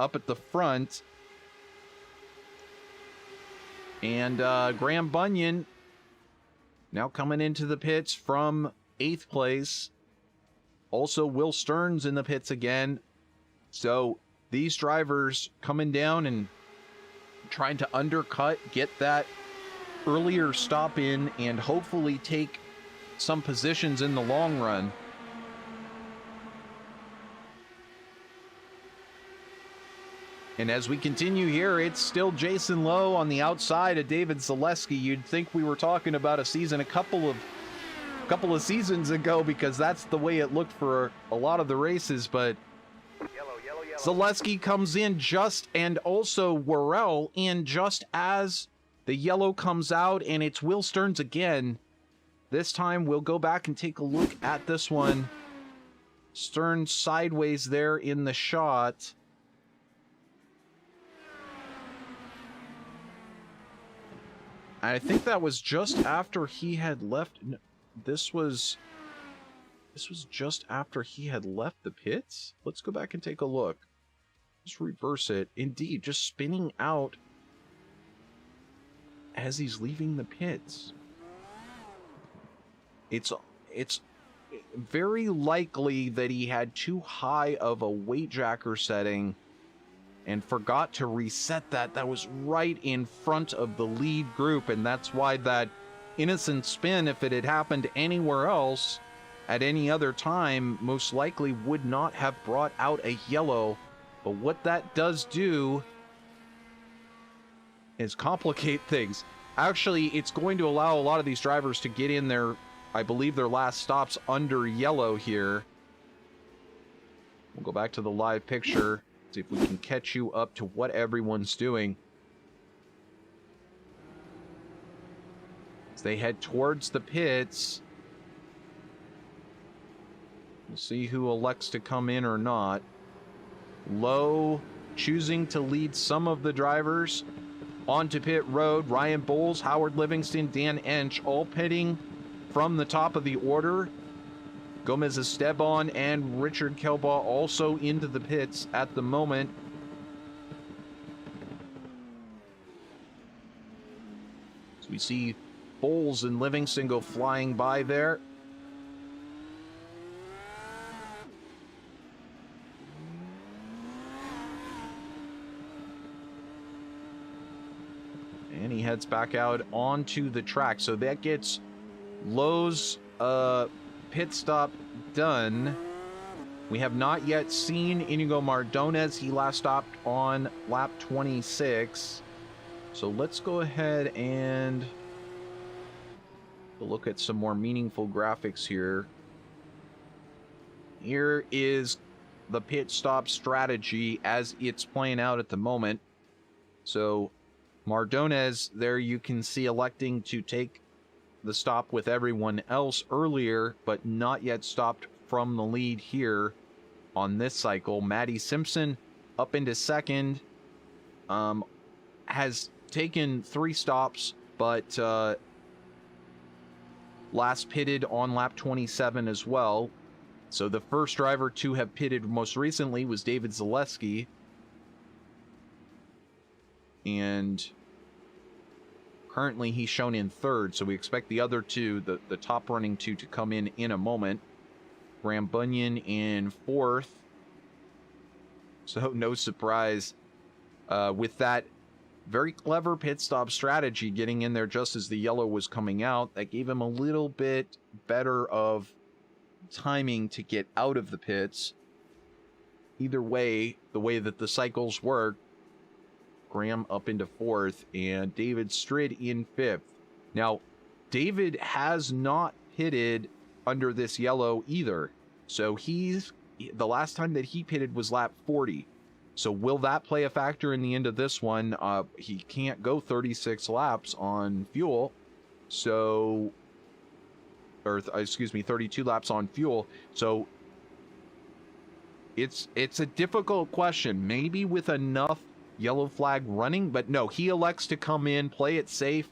up at the front. And Graham Bunyan Now coming into the pits from 8th place. Also, Will Stearns in the pits again. So these drivers coming down and trying to undercut, get that earlier stop in, and hopefully take some positions in the long run. And as we continue here, it's still Jason Lowe on the outside of David Zaleski. You'd think we were talking about a season a couple of seasons ago, because that's the way it looked for a lot of the races, but Zaleski comes in just, and also Worrell in just as the yellow comes out, and it's Will Stearns again. This time we'll go back and take a look at this one. Stearns sideways there in the shot. I think that was just after he had left. No, this was just after he had left the pits. Let's go back and take a look. Just reverse it. Indeed, just spinning out as he's leaving the pits. It's very likely that he had too high of a weight jacker setting and forgot to reset that. That was right in front of the lead group, and that's why that innocent spin, if it had happened anywhere else at any other time, most likely would not have brought out a yellow. But what that does do is complicate things. Actually, it's going to allow a lot of these drivers to get in their, I believe, their last stops under yellow here. We'll go back to the live picture, see if we can catch you up to what everyone's doing as they head towards the pits. We'll see who elects to come in or not. Lowe choosing to lead some of the drivers onto pit road. Ryan Bowles, Howard Livingston, Dan Ensch all pitting from the top of the order. Gomez Esteban and Richard Kelbaugh also into the pits at the moment. So we see Bowles and Livingston go flying by there. And he heads back out onto the track. So that gets Lowe's pit stop done. We have not yet seen Iñigo Mardones. He last stopped on lap 26. So let's go ahead and look at some more meaningful graphics here. Here is the pit stop strategy as it's playing out at the moment. So Mardones, there you can see electing to take the stop with everyone else earlier, but not yet stopped from the lead here on this cycle. Matty Simpson up into second, has taken 3 stops, but last pitted on lap 27 as well. So the first driver to have pitted most recently was David Zaleski. And currently he's shown in 3rd, so we expect the other two, the top running two, to come in a moment. Graham Bunyan in 4th. So no surprise with that very clever pit stop strategy, getting in there just as the yellow was coming out. That gave him a little bit better of timing to get out of the pits. Either way, the way that the cycles work, Graham up into 4th, and David Strid in 5th. Now, David has not pitted under this yellow either. So the last time that he pitted was lap 40. So will that play a factor in the end of this one? He can't go 36 laps on fuel. So, or excuse me, 32 laps on fuel. So it's a difficult question. Maybe with enough yellow flag running, but no, he elects to come in, play it safe,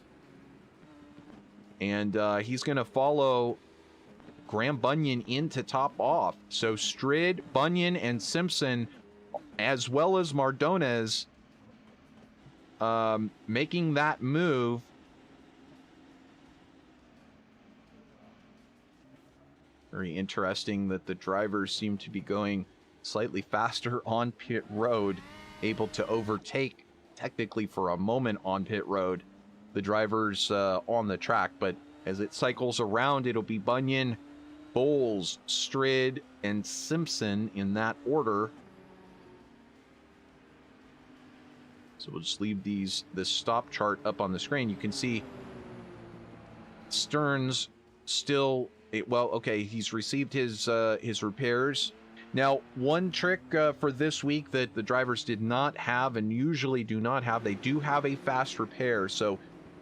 and he's going to follow Graham Bunyan in to top off. So Strid, Bunyan, and Simpson, as well as Mardones, making that move Very interesting that the drivers seem to be going slightly faster on pit road, able to overtake technically for a moment on pit road the drivers on the track. But as it cycles around, it'll be Bunyan, Bowles, Strid, and Simpson in that order. So we'll just leave this stop chart up on the screen. You can see Stearns still, well, okay, he's received his repairs. Now, one trick for this week that the drivers did not have and usually do not have, they do have a fast repair. So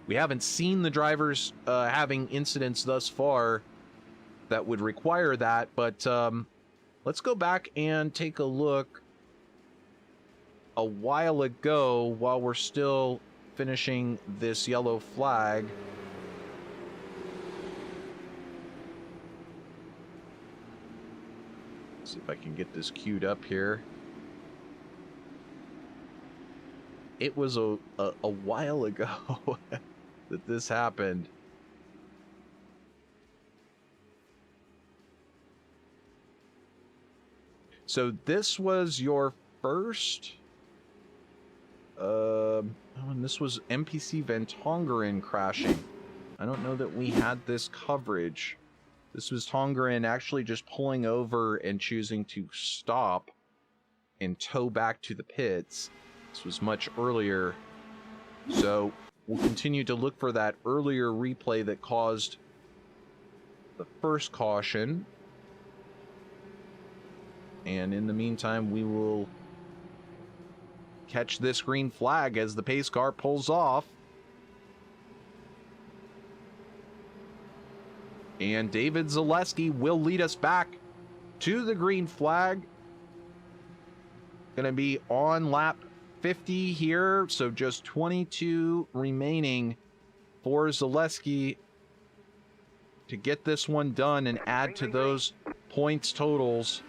we haven't seen the drivers having incidents thus far that would require that. But let's go back and take a look a while ago while we're still finishing this yellow flag. See if I can get this queued up here. It was a while ago that this happened. So this was your first, and this was NPC Van Tongeren crashing. I don't know that we had this coverage. This was Tongeren actually just pulling over and choosing to stop and tow back to the pits. This was much earlier. So we'll continue to look for that earlier replay that caused the first caution. And in the meantime, we will catch this green flag as the pace car pulls off. And David Zaleski will lead us back to the green flag. Going to be on lap 50 here, so just 22 remaining for Zaleski to get this one done and add to those points totals.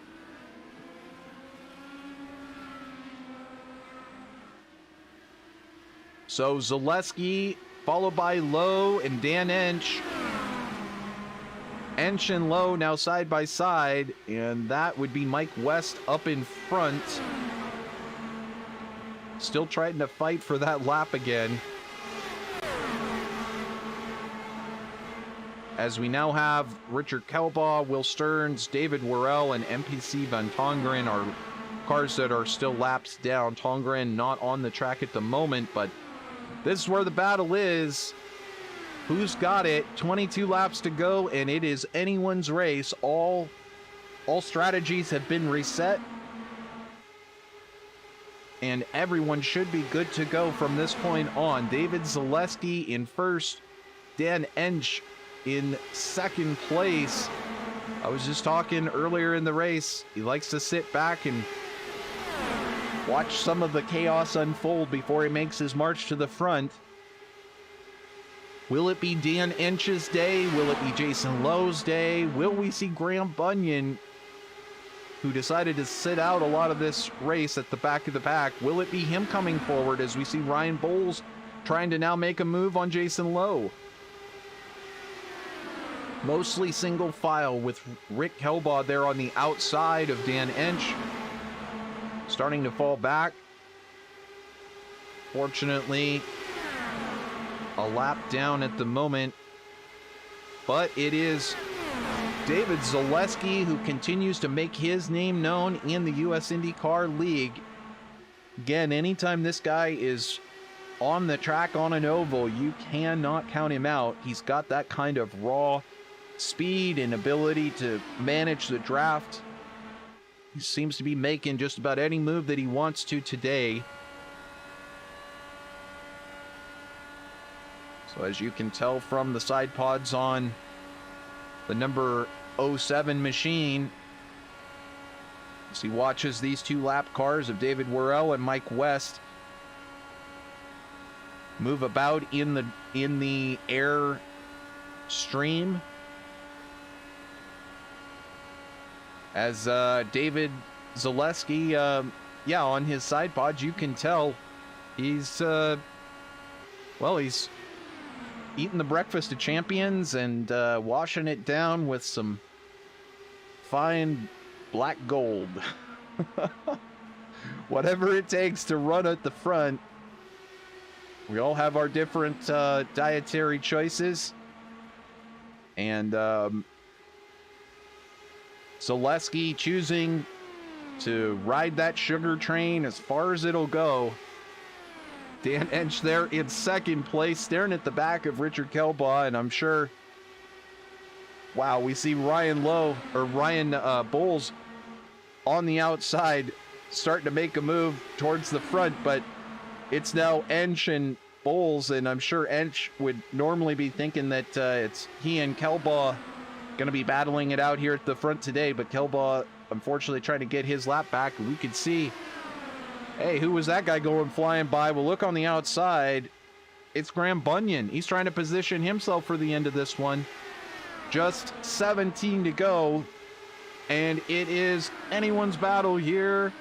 So Zaleski, followed by Lowe and Dan Ensch. Ensch and Lowe now side by side, and that would be Mike West up in front. Still trying to fight for that lap again. As we now have Richard Kelbaugh, Will Stearns, David Worrell, and NPC Van Tongeren are cars that are still laps down. Tongeren not on the track at the moment, but this is where the battle is. Who's got it? 22 laps to go, and it is anyone's race. All strategies have been reset, and everyone should be good to go from this point on. David Zaleski in first, Dan Ensch in second place. I was just talking earlier in the race, he likes to sit back and watch some of the chaos unfold before he makes his march to the front. Will it be Dan Ensch's day? Will it be Jason Lowe's day? Will we see Graham Bunyan, who decided to sit out a lot of this race at the back of the pack? Will it be him coming forward as we see Ryan Bowles trying to now make a move on Jason Lowe? Mostly single file with Rick Kelbaugh there on the outside of Dan Ensch. Starting to fall back. Fortunately, a lap down at the moment. But it is David Zaleski who continues to make his name known in the US IndyCar League. Again, anytime this guy is on the track on an oval, you cannot count him out. He's got that kind of raw speed and ability to manage the draft. He seems to be making just about any move that he wants to today. So as you can tell from the side pods on the number 07 machine, as he watches these two lap cars of David Worrell and Mike West move about in the air stream. As David Zaleski, on his side pods, you can tell he's, he's eating the breakfast of champions and washing it down with some find black gold. Whatever it takes to run at the front. We all have our different dietary choices. And Zaleski choosing to ride that sugar train as far as it'll go. Dan Ensch there in second place, staring at the back of Richard Kelbaugh, and I'm sure, wow, we see Ryan Bowles on the outside starting to make a move towards the front, but it's now Ensch and Bowles, and I'm sure Ensch would normally be thinking that it's he and Kelbaugh going to be battling it out here at the front today, but Kelbaugh unfortunately trying to get his lap back. We could see, hey, who was that guy going flying by? Well, look on the outside. It's Graham Bunyan. He's trying to position himself for the end of this one. Just 17 to go, and it is anyone's battle here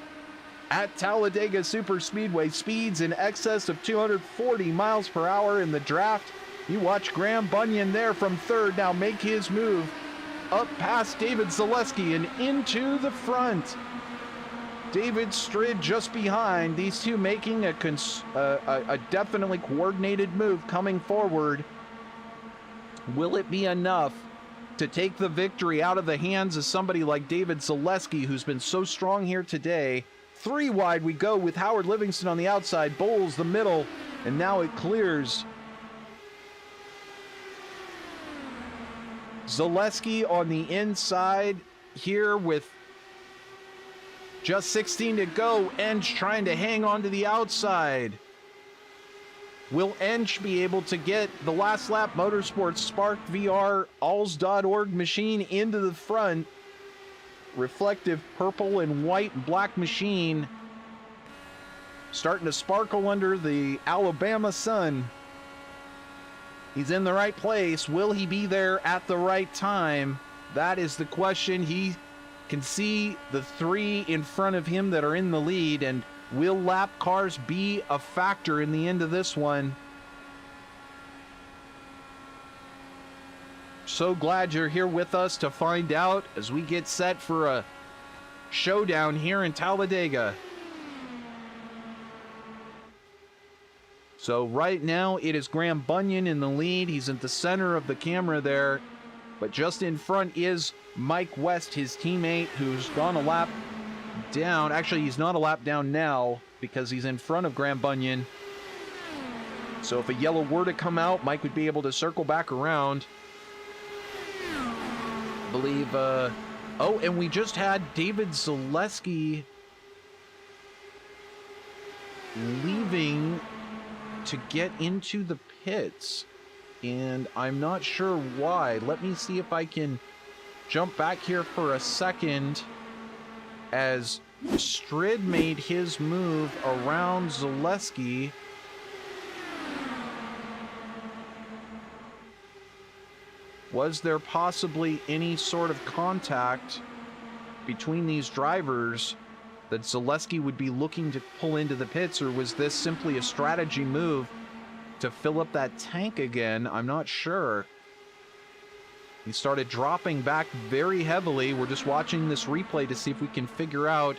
at Talladega Superspeedway. Speeds in excess of 240 miles per hour in the draft. You watch Graham Bunyan there from third now make his move up past David Zaleski and into the front. David Strid just behind. These two making a definitely coordinated move coming forward. Will it be enough to take the victory out of the hands of somebody like David Zaleski, who's been so strong here today? 3 wide we go with Howard Livingston on the outside, Bowles the middle, and now it clears. Zaleski on the inside here with just 16 to go. Ensch trying to hang on to the outside. Will Ensch be able to get the Last Lap Motorsports Spark VR alls.org machine into the front? Reflective purple and white and black machine starting to sparkle under the Alabama sun. He's in the right place. Will he be there at the right time? That is the question. He can see the 3 in front of him that are in the lead, and will lap cars be a factor in the end of this one? So glad you're here with us to find out as we get set for a showdown here in Talladega. So right now it is Graham Bunyan in the lead. He's at the center of the camera there, but just in front is Mike West, his teammate, who's gone a lap down. Actually, he's not a lap down now because he's in front of Graham Bunyan. So if a yellow were to come out, Mike would be able to circle back around. I believe, oh, and we just had David Zaleski leaving to get into the pits, and I'm not sure why. Let me see if I can jump back here for a second as Strid made his move around Zaleski. Was there possibly any sort of contact between these drivers that Zaleski would be looking to pull into the pits, or was this simply a strategy move to fill up that tank again? I'm not sure. He started dropping back very heavily. We're just watching this replay to see if we can figure out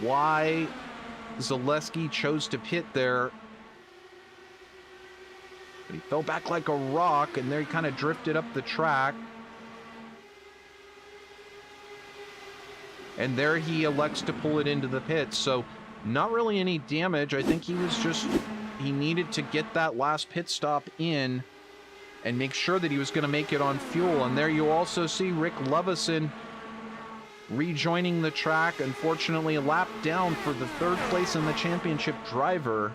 why Zaleski chose to pit there. But he fell back like a rock, and there he kind of drifted up the track. And there he elects to pull it into the pits. So not really any damage. I think he was just, he needed to get that last pit stop in and make sure that he was going to make it on fuel. And there you also see Rick Lovison rejoining the track. Unfortunately, a lap down for the 3rd place in the championship driver.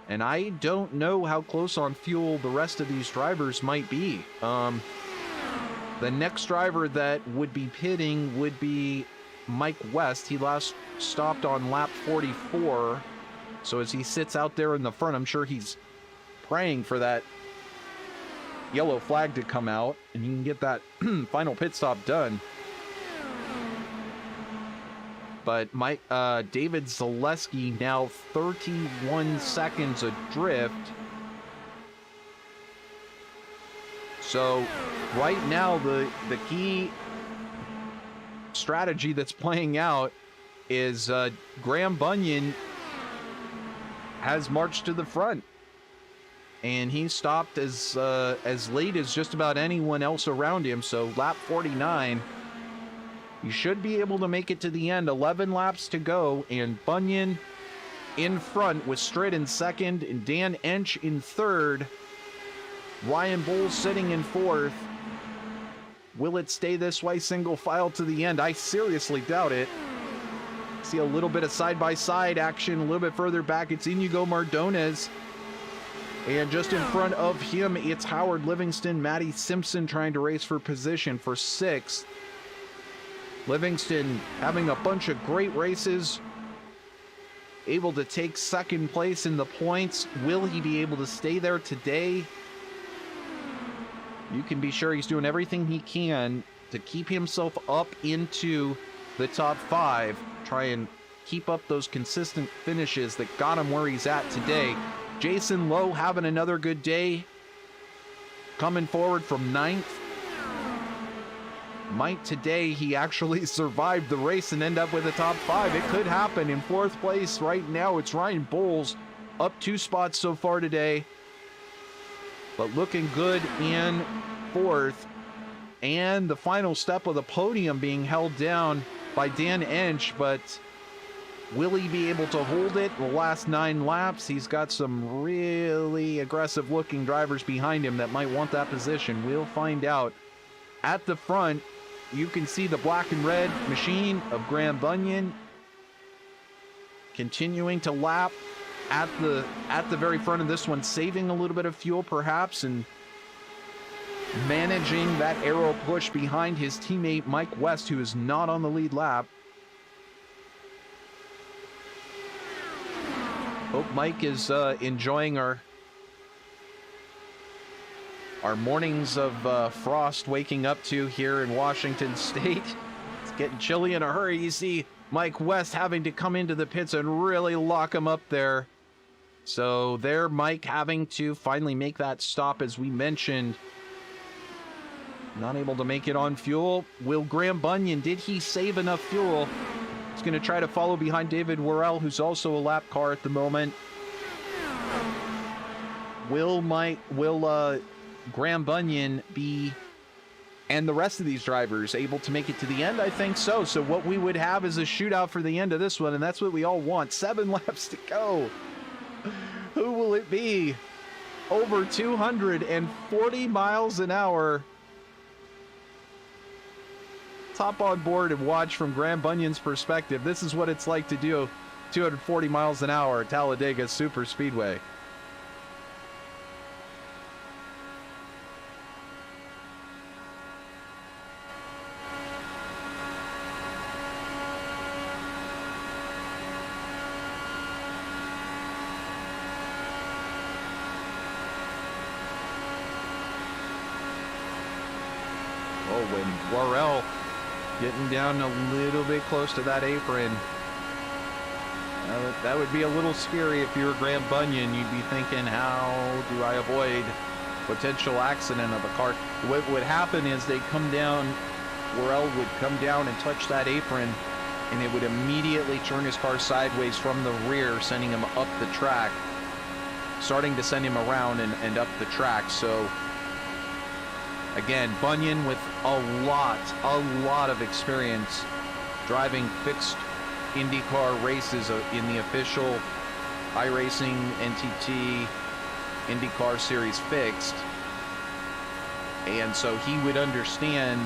And I don't know how close on fuel the rest of these drivers might be. The next driver that would be pitting would be Mike West. He last stopped on lap 44. So as he sits out there in the front, I'm sure he's praying for that yellow flag to come out and you can get that final pit stop done. But David Zaleski now 31 seconds adrift. So right now the key strategy that's playing out is Graham Bunyan has marched to the front. And he stopped as late as just about anyone else around him. So lap 49, you should be able to make it to the end. 11 laps to go, and Bunyan in front with Stritt in second and Dan Ensch in third. Ryan Bowles sitting in fourth. Will it stay this way, single file to the end? I seriously doubt it. See a little bit of side-by-side action a little bit further back. It's Iñigo Mardones. And just in front of him, it's Howard Livingston, Matty Simpson trying to race for position for sixth. Livingston having a bunch of great races, able to take second place in the points. Will he be able to stay there today? You can be sure he's doing everything he can to keep himself up into the top five, try and keep up those consistent finishes that got him where he's at today. Jason Lowe having another good day, coming forward from ninth. Might today he actually survived the race and end up with a top five. It could happen. In fourth place right now, it's Ryan Bowles, up 2 spots so far today, but looking good in fourth. And the final step of the podium being held down by Dan Ensch, but will he be able to hold it the last 9 laps? He's got some really aggressive looking drivers behind him that might want that position. We'll find out. At the front, you can see the black and red machine of Graham Bunyan continuing to lap at the very front of this one, saving a little bit of fuel perhaps, and managing that aero push behind his teammate Mike West, who is not on the lead lap. Hope Mike is enjoying our mornings of frost waking up to here in Washington State. It's getting chilly in a hurry. You see Mike West having to come into the pits and really lock him up there. So there, Mike having to finally make that stop, as we mentioned. Not able to make it on fuel. Will Graham Bunyan, did he save enough fuel? He's going to try to follow behind David Worrell, who's also a lap car at the moment. Will Graham Bunyan be, and the rest of these drivers, able to make it to the end? I think so. So what we would have is a shootout for the end of this one, and that's what we all want. 7 laps to go. Who will it be? Over 240 miles an hour. Hop on board and watch from Graham Bunyan's perspective. This is what it's like to do 240 miles an hour at Talladega Super Speedway. Oh, when Worrell getting down a little bit close to that apron. That would be a little scary if you were Graham Bunyan. You'd be thinking, how do I avoid potential accident of a car? What would happen is they come down, Worrell would come down and touch that apron, and it would immediately turn his car sideways from the rear, sending him up the track, starting to send him around and up the track. So again, Bunyan with a lot of experience driving fixed IndyCar races in the official iRacing NTT IndyCar Series fixed. And so he would understand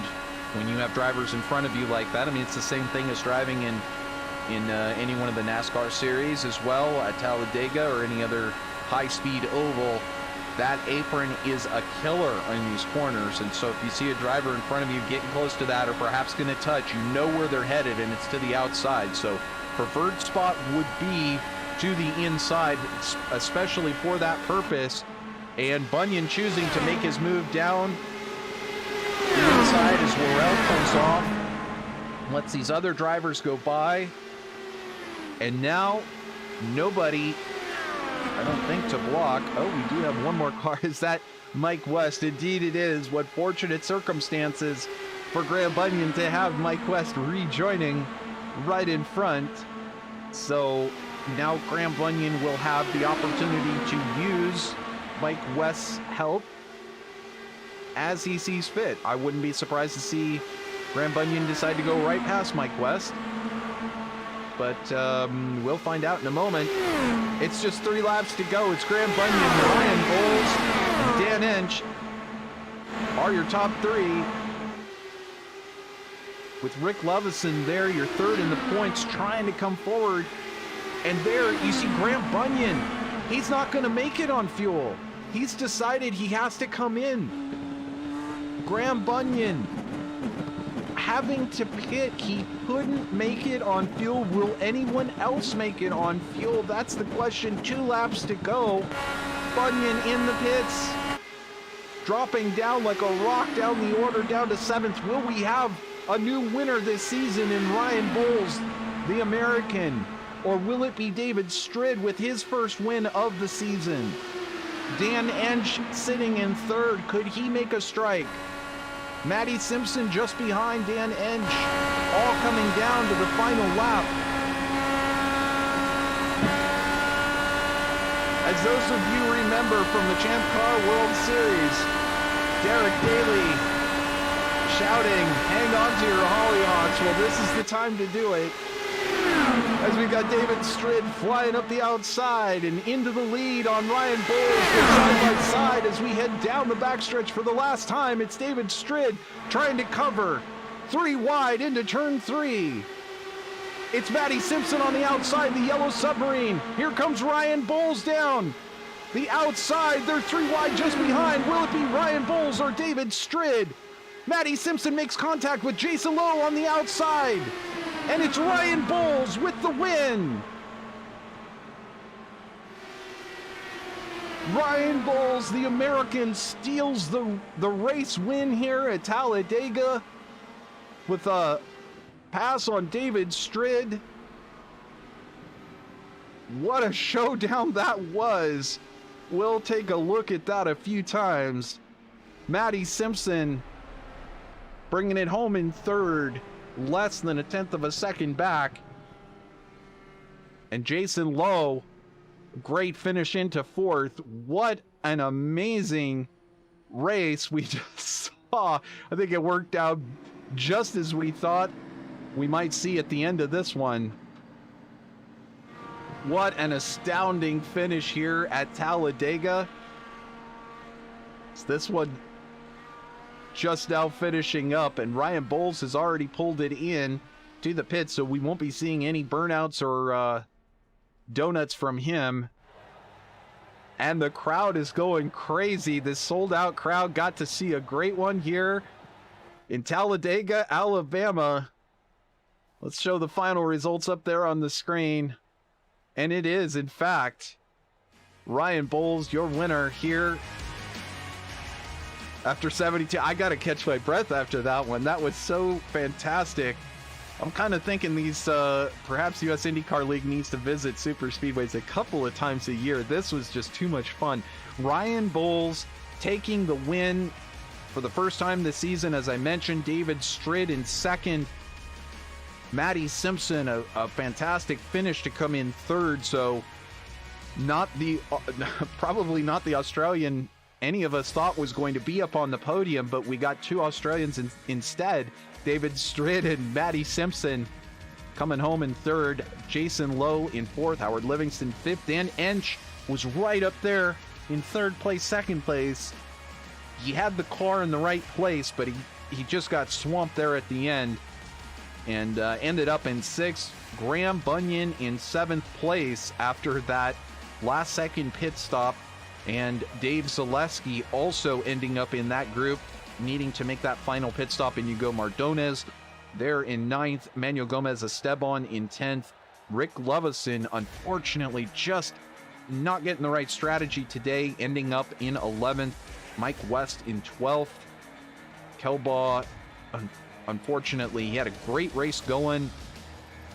when you have drivers in front of you like that. I mean, it's the same thing as driving in any one of the NASCAR series as well, at Talladega or any other high-speed oval. That apron is a killer on these corners, and so if you see a driver in front of you getting close to that or perhaps going to touch, you know where they're headed, and it's to the outside. So preferred spot would be to the inside, especially for that purpose. And Bunyan choosing to make his move down the inside as Worrell comes off, lets these other drivers go by, and now nobody, I don't think, to block. Oh, we do have one more car. Is that Mike West? Indeed it is. What fortunate circumstances for Graham Bunyan to have Mike West rejoining right in front. So now Graham Bunyan will have the opportunity to use Mike West's help as he sees fit. I wouldn't be surprised to see Graham Bunyan decide to go right past Mike West. But we'll find out in a moment. It's just 3 laps to go. It's Graham Bunyan, Ryan Bowles, and Dan Ensch are your top 3. With Rick Lovison there, your third in the points, trying to come forward. And there you see Graham Bunyan. He's not going to make it on fuel. He's decided he has to come in. Graham Bunyan having to pit. He couldn't make it on fuel. Will anyone else make it on fuel? That's the question. 2 laps to go. Bunyan in the pits, dropping down like a rock down the order, down to 7th. Will we have a new winner this season in Ryan Bowles, the American? Or will it be David Strid with his first win of the season? Dan Ensch sitting in 3rd. Could he make a strike? Matty Simpson just behind Dan Ensch, all coming down to the final lap. As those of you remember from the Champ Car World Series, Derek Daly shouting, "Hang on to your Hollyhocks." Well, this is the time to do it. As we got David Strid flying up the outside and into the lead on Ryan Bowles, side by side as we head down the backstretch for the last time. It's David Strid trying to cover 3 wide into turn 3. It's Matty Simpson on the outside, the yellow submarine. Here comes Ryan Bowles down the outside. They're 3 wide just behind. Will it be Ryan Bowles or David Strid? Matty Simpson makes contact with Jason Lowe on the outside. And it's Ryan Bowles with the win. Ryan Bowles, the American, steals the race win here at Talladega with a pass on David Strid. What a showdown that was. We'll take a look at that a few times. Matty Simpson bringing it home in 3rd. Less than 1/10 of a second back. And Jason Lowe, great finish into 4th. What an amazing race we just saw. I think it worked out just as we thought we might see at the end of this one. What an astounding finish here at Talladega. It's this one just now finishing up, and Ryan Bowles has already pulled it in to the pit, so we won't be seeing any burnouts or donuts from him. And the crowd is going crazy. This sold-out crowd got to see a great one here in Talladega, Alabama. Let's show the final results up there on the screen. And it is, in fact, Ryan Bowles, your winner here after 72. I got to catch my breath after that one. That was so fantastic. I'm kind of thinking these, perhaps US IndyCar League needs to visit super speedways a couple of times a year. This was just too much fun. Ryan Bowles taking the win for the first time this season. As I mentioned, David Strid in 2nd. Matty Simpson, a fantastic finish to come in 3rd. So not the, probably not the Australian any of us thought was going to be up on the podium, but we got 2 Australians instead. David Strid and Matty Simpson coming home in 3rd. Jason Lowe in 4th. Howard Livingston 5th. Dan Ensch was right up there in 3rd place, 2nd place. He had the car in the right place, but he just got swamped there at the end and ended up in 6th. Graham Bunyan in 7th place after that last-second pit stop. And Dave Zaleski also ending up in that group, needing to make that final pit stop. Iñigo Mardones there in 9th. Manuel Gomez-Esteban in 10th. Rick Lovison, unfortunately, just not getting the right strategy today, ending up in 11th. Mike West in 12th. Kelbaugh, unfortunately, he had a great race going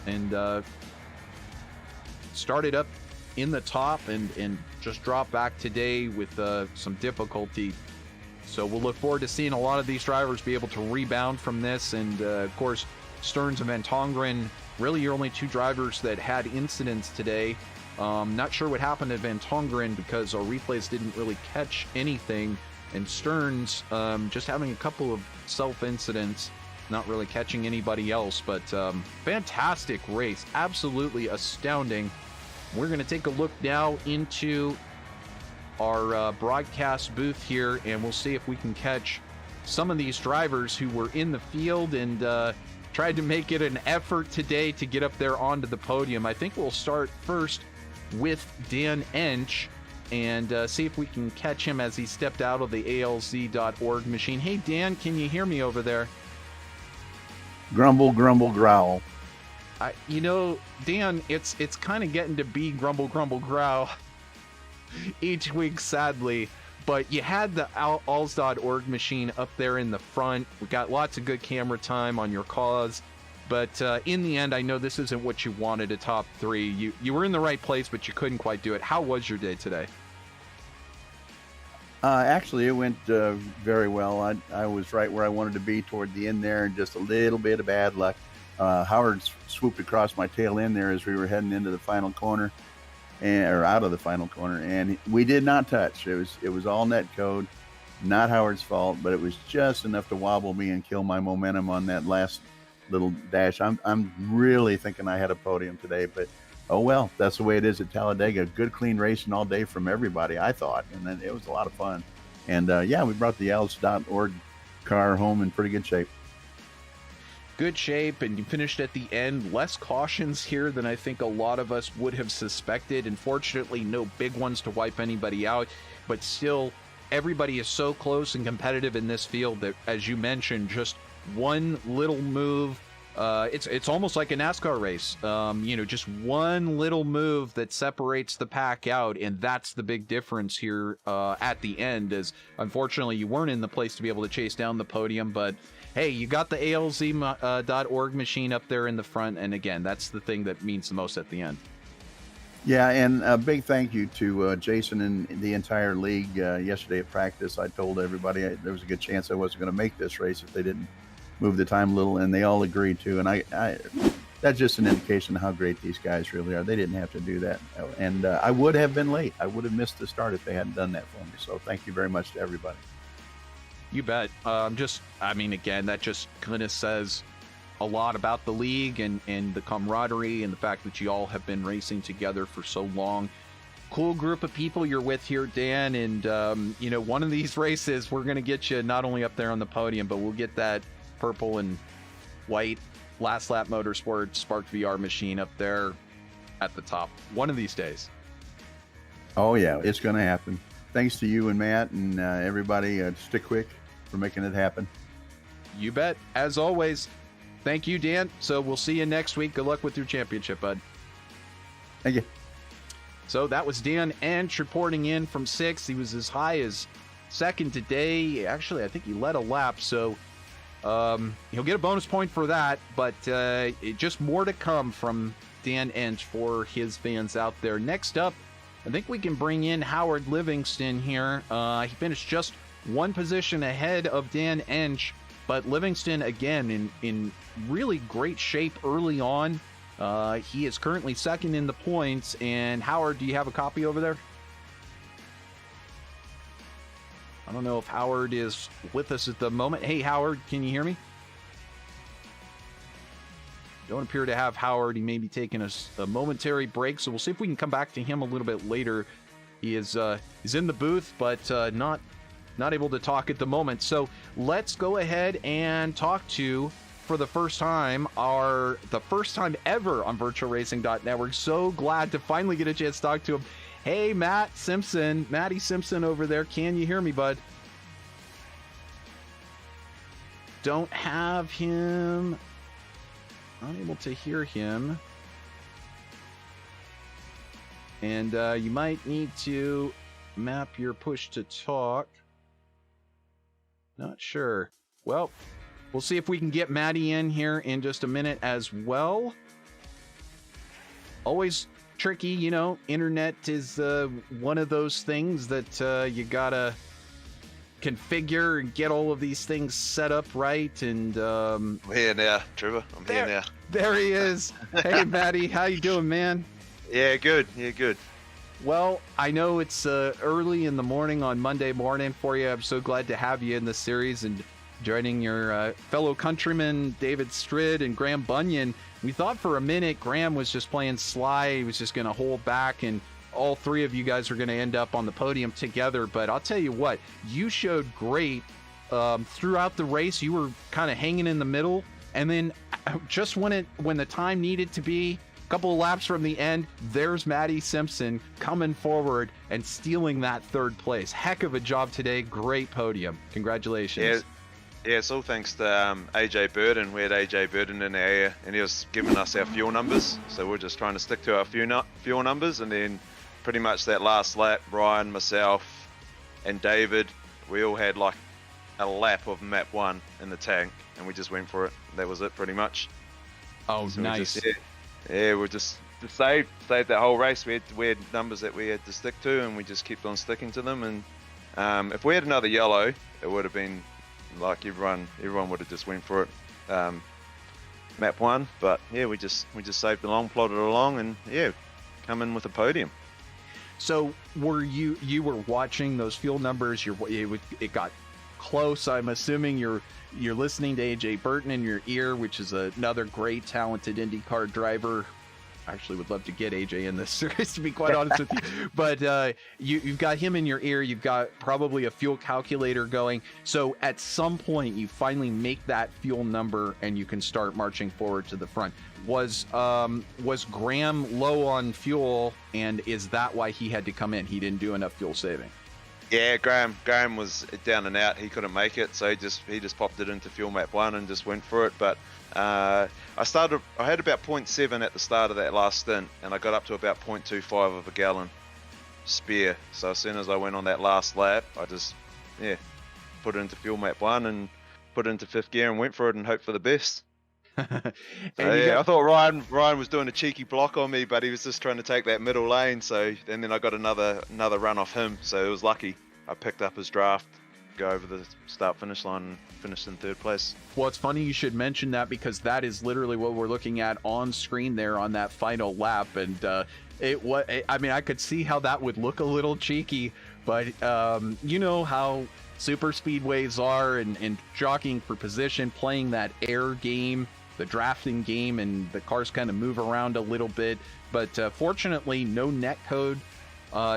and started up in the top and just dropped back today with some difficulty. So we'll look forward to seeing a lot of these drivers be able to rebound from this. And, of course, Stearns and Van Tongeren, really your only two drivers that had incidents today. Not sure what happened to Van Tongeren because our replays didn't really catch anything. And Stearns just having a couple of self-incidents, not really catching anybody else. But fantastic race, absolutely astounding. We're going to take a look now into our broadcast booth here, and we'll see if we can catch some of these drivers who were in the field and tried to make it an effort today to get up there onto the podium. I think we'll start first with Dan Ensch and see if we can catch him as he stepped out of the ALZ.org machine. Hey, Dan, can you hear me over there? Grumble, grumble, growl. Dan, it's kind of getting to be grumble, grumble, growl each week, sadly. But you had the ALZ.org machine up there in the front. We got lots of good camera time on your cause. But in the end, I know this isn't what you wanted, a top three. You were in the right place, but you couldn't quite do it. How was your day today? Actually, it went very well. I was right where I wanted to be toward the end there, and just a little bit of bad luck. Howard swooped across my tail end there as we were heading into the final corner, or out of the final corner, and we did not touch. It was all net code, not Howard's fault, but it was just enough to wobble me and kill my momentum on that last little dash. I'm really thinking I had a podium today, but oh well, that's the way it is at Talladega. Good clean racing all day from everybody, I thought, and then it was a lot of fun. And yeah, we brought the ALZ.org car home in pretty good shape. Good shape, and you finished at the end. Less cautions here than I think a lot of us would have suspected. Unfortunately, no big ones to wipe anybody out, but still, everybody is so close and competitive in this field that, as you mentioned, just one little move. It's almost like a NASCAR race. Just one little move that separates the pack out, and that's the big difference here at the end. As unfortunately, you weren't in the place to be able to chase down the podium, but hey, you got the ALZ.org machine up there in the front, and again, that's the thing that means the most at the end. Yeah, and a big thank you to Jason and the entire league. Yesterday at practice, I told everybody there was a good chance I wasn't going to make this race if they didn't move the time a little, and they all agreed to. And I that's just an indication of how great these guys really are. They didn't have to do that, and I would have been late. I would have missed the start if they hadn't done that for me. So thank you very much to everybody. You bet. Again, that just kind of says a lot about the league and the camaraderie and the fact that you all have been racing together for so long. Cool group of people you're with here, Dan. And, one of these races, we're going to get you not only up there on the podium, but we'll get that purple and white Last Lap Motorsport Spark VR machine up there at the top one of these days. Oh, yeah, it's going to happen. Thanks to you and Matt and everybody at StickQuik for making it happen. You bet. As always, thank you, Dan. So we'll see you next week. Good luck with your championship, bud. Thank you. So that was Dan Ensch reporting in from 6th. He was as high as 2nd today. Actually, I think he led a lap, so he'll get a bonus point for that. But just more to come from Dan Ensch for his fans out there. Next up, I think we can bring in Howard Livingston here. He finished just one position ahead of Dan Ensch, but Livingston, again, in really great shape early on. He is currently 2nd in the points. And Howard, do you have a copy over there? I don't know if Howard is with us at the moment. Hey, Howard, can you hear me? Don't appear to have Howard. He may be taking a momentary break, so we'll see if we can come back to him a little bit later. He is he's in the booth, but not able to talk at the moment. So let's go ahead and talk to, for the first time ever on VirtualRacing.Network. So glad to finally get a chance to talk to him. Hey, Matty Simpson over there. Can you hear me, bud? Don't have him. Unable to hear him. And you might need to map your push to talk. Not sure. Well, we'll see if we can get Matty in here in just a minute as well. Always tricky, internet is one of those things that you gotta configure and get all of these things set up right. And I'm here now, Trevor. I'm here now. There he is. Hey, Matty, how you doing, man? Yeah, good. Yeah, good. Well, I know it's early in the morning on Monday morning for you. I'm so glad to have you in the series and joining your fellow countrymen, David Strid and Graham Bunyan. We thought for a minute Graham was just playing sly. He was just going to hold back, and all three of you guys are going to end up on the podium together. But I'll tell you what, you showed great throughout the race. You were kind of hanging in the middle, and then just when the time needed to be, a couple of laps from the end, there's Matty Simpson coming forward and stealing that third place. Heck of a job today. Great podium. Congratulations. Yeah, it's all thanks to AJ Burden. We had AJ Burden in our area, and he was giving us our fuel numbers. So we're just trying to stick to our fuel numbers, and then pretty much that last lap, Ryan, myself, and David, we all had like a lap of map 1 in the tank, and we just went for it. That was it, pretty much. Oh, so nice. We just saved that whole race. We had numbers that we had to stick to, and we just kept on sticking to them. And if we had another yellow, it would have been like everyone would have just went for it. Map 1, but yeah, we just saved along, plodded along, and yeah, come in with a podium. So were you were watching those fuel numbers? It got close. I'm assuming you're listening to AJ Burton in your ear, which is another great, talented IndyCar driver. I actually would love to get AJ in this series, to be quite honest with you. But you've got him in your ear. You've got probably a fuel calculator going. So at some point, you finally make that fuel number, and you can start marching forward to the front. Was Graham low on fuel, and is that why he had to come in? He didn't do enough fuel saving. Yeah, Graham was down and out. He couldn't make it, so he just popped it into fuel map 1 and just went for it. But I had about 0.7 at the start of that last stint, and I got up to about 0.25 of a gallon spare. So as soon as I went on that last lap, I just put it into fuel map 1 and put it into 5th gear and went for it and hoped for the best. I thought Ryan was doing a cheeky block on me, but he was just trying to take that middle lane. So and then I got another run off him. So it was lucky. I picked up his draft, go over the start finish line, and finished in 3rd place. Well, it's funny you should mention that, because that is literally what we're looking at on screen there on that final lap. And I could see how that would look a little cheeky, but you know how super speedways are, and jockeying for position, playing that air game, the drafting game, and the cars kind of move around a little bit. But fortunately, no net code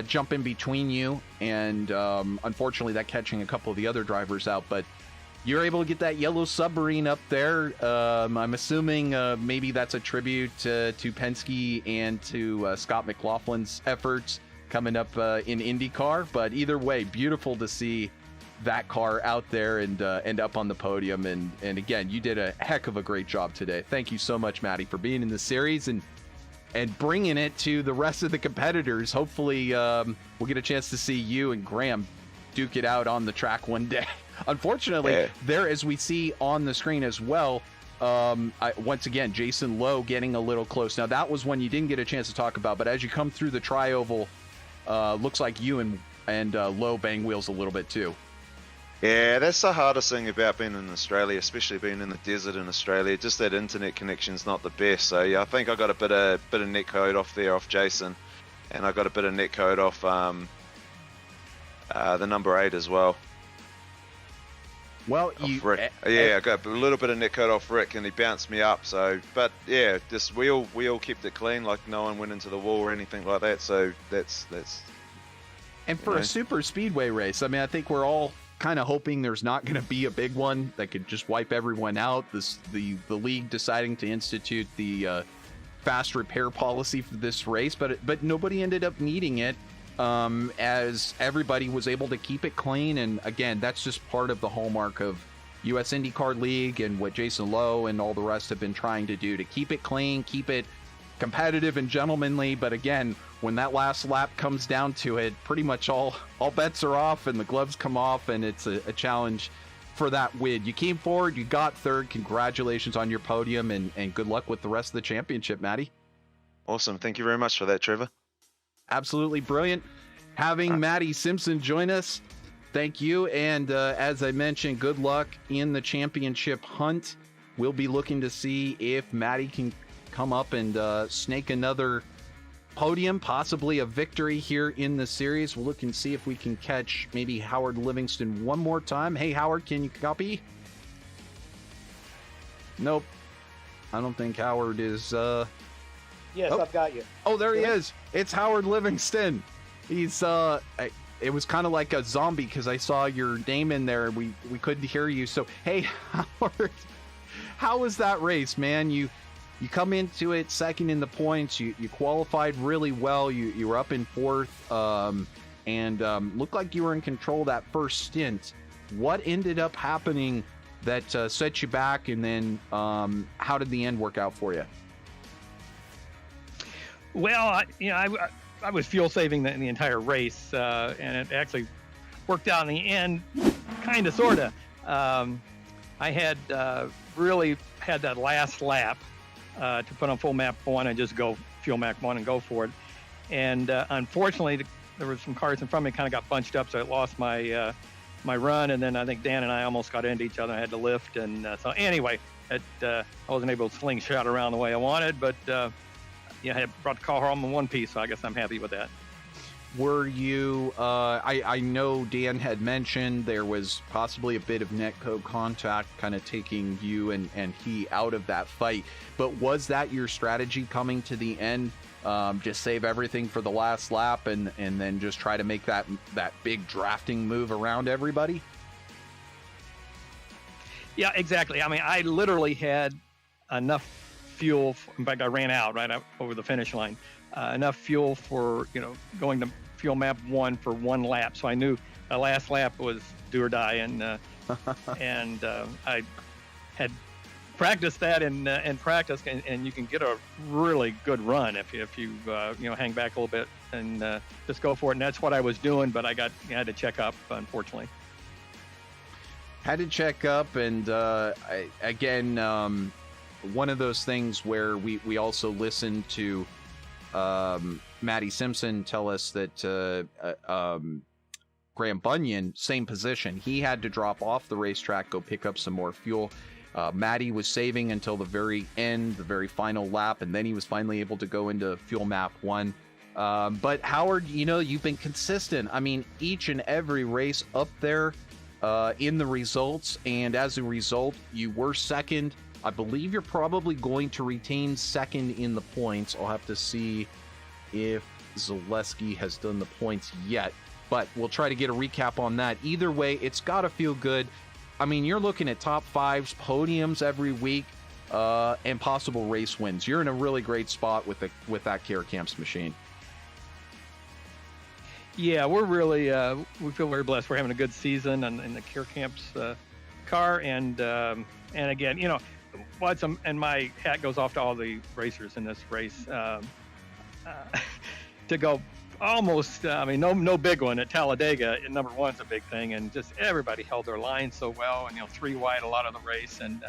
jump in between you, and unfortunately that catching a couple of the other drivers out. But you're able to get that yellow submarine up there. I'm assuming maybe that's a tribute to Penske and to Scott McLaughlin's efforts coming up in IndyCar. But either way, beautiful to see that car out there and up on the podium. And again, you did a heck of a great job today. Thank you so much, Matty, for being in the series and bringing it to the rest of the competitors. Hopefully we'll get a chance to see you and Graham duke it out on the track one day. Unfortunately, there, as we see on the screen as well, once again, Jason Lowe getting a little close. Now, that was one you didn't get a chance to talk about, but as you come through the tri-oval, looks like you and Lowe bang wheels a little bit too. Yeah, that's the hardest thing about being in Australia, especially being in the desert in Australia. Just that internet connection's not the best. So yeah, I think I got a bit of net code off Jason, and I got a bit of net code off the number 8 as well. Well, Rick. I got a little bit of net code off Rick, and he bounced me up. So, but yeah, just we all kept it clean, like no one went into the wall or anything like that. So that's. And for a super speedway race, I mean, I think we're all kind of hoping there's not going to be a big one that could just wipe everyone out. The league deciding to institute the fast repair policy for this race, but nobody ended up needing it, as everybody was able to keep it clean. And again, that's just part of the hallmark of US IndyCar League and what Jason Lowe and all the rest have been trying to do, to keep it clean, keep it competitive and gentlemanly. But again, when that last lap comes down to it, pretty much all bets are off and the gloves come off, and it's a challenge for that win. You came forward, you got third. Congratulations on your podium, and good luck with the rest of the championship, Matty. Awesome. Thank you very much for that, Trevor. Absolutely brilliant having Matty Simpson join us. Thank you. And as I mentioned, good luck in the championship hunt. We'll be looking to see if Maddie can come up and snake another podium, possibly a victory here in the series. We'll look and see if we can catch maybe Howard Livingston one more time. Hey, Howard, can you copy? Nope. I don't think Howard is... Yes, I've got you. Oh, there he is. It's Howard Livingston. He's... It was kind of like a zombie because I saw your name in there and we couldn't hear you. So, hey, Howard, how was that race, man? You come into it second in the points. You qualified really well. You were up in fourth and looked like you were in control that first stint. What ended up happening that set you back, and then how did the end work out for you? Well, I was fuel saving the entire race, and it actually worked out in the end, kind of, sort of. I had really had that last lap to put on full map 1 and just go fuel map 1 and go for it. And unfortunately, there were some cars in front of me kind of got bunched up, so I lost my my run. And then I think Dan and I almost got into each other. I had to lift. And so anyway, I wasn't able to slingshot around the way I wanted, but I had brought the car home in one piece, so I guess I'm happy with that. Were you, I know Dan had mentioned there was possibly a bit of netcode contact kind of taking you and he out of that fight, but was that your strategy coming to the end? Just save everything for the last lap and then just try to make that big drafting move around everybody? Yeah, exactly. I mean, I literally had enough fuel. In fact, I ran out right over the finish line. Enough fuel for going to fuel map 1 for one lap. So I knew the last lap was do or die, and I had practiced that in practice, and you can get a really good run if you hang back a little bit and just go for it. And that's what I was doing, but I had to check up, unfortunately. Had to check up, and one of those things where we also listened to Matty Simpson tell us that Graham Bunyan, same position. He had to drop off the racetrack, go pick up some more fuel. Matty was saving until the very end, the very final lap, and then he was finally able to go into fuel map 1. But Howard, you've been consistent. I mean, each and every race up there in the results, and as a result, you were second. I believe you're probably going to retain second in the points. I'll have to see if Zaleski has done the points yet, but we'll try to get a recap on that. Either way, it's got to feel good. I mean, you're looking at top 5s, podiums every week, and possible race wins. You're in a really great spot with that Care Camps machine. Yeah, we're really we feel very blessed. We're having a good season in the Care Camps car, and again, and my hat goes off to all the racers in this race to go almost. I mean, no big one at Talladega. Number 1's a big thing, and just everybody held their line so well, and 3 wide a lot of the race, and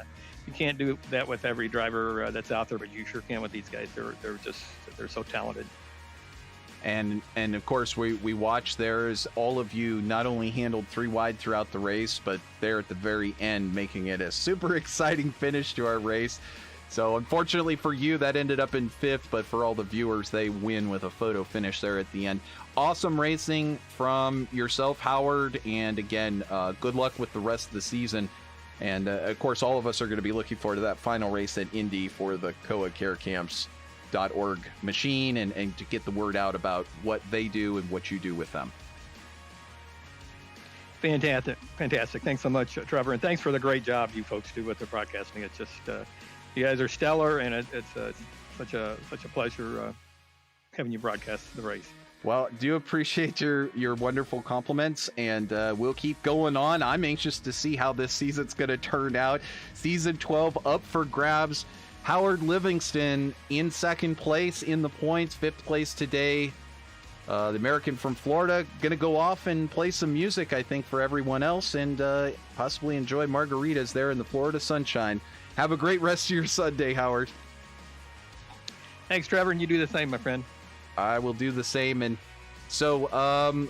you can't do that with every driver that's out there, but you sure can with these guys. They're so talented. And of course, we watched there as all of you not only handled 3 wide throughout the race, but there at the very end, making it a super exciting finish to our race. So unfortunately for you, that ended up in 5th, but for all the viewers, they win with a photo finish there at the end. Awesome racing from yourself, Howard, and again, good luck with the rest of the season. And of course, all of us are going to be looking forward to that final race at Indy for the KOA Care Camps.org machine and to get the word out about what they do and what you do with them. Fantastic. Thanks so much, Trevor, and thanks for the great job you folks do with the broadcasting. It's just you guys are stellar, and it's such a pleasure having you broadcast the race. Well, do appreciate your wonderful compliments, and we'll keep going on. I'm anxious to see how this season's going to turn out. Season 12 up for grabs. Howard Livingston in 2nd place in the points, 5th place today. The American from Florida going to go off and play some music, I think, for everyone else, and possibly enjoy margaritas there in the Florida sunshine. Have a great rest of your Sunday, Howard. Thanks, Trevor, and you do the same, my friend. I will do the same. And so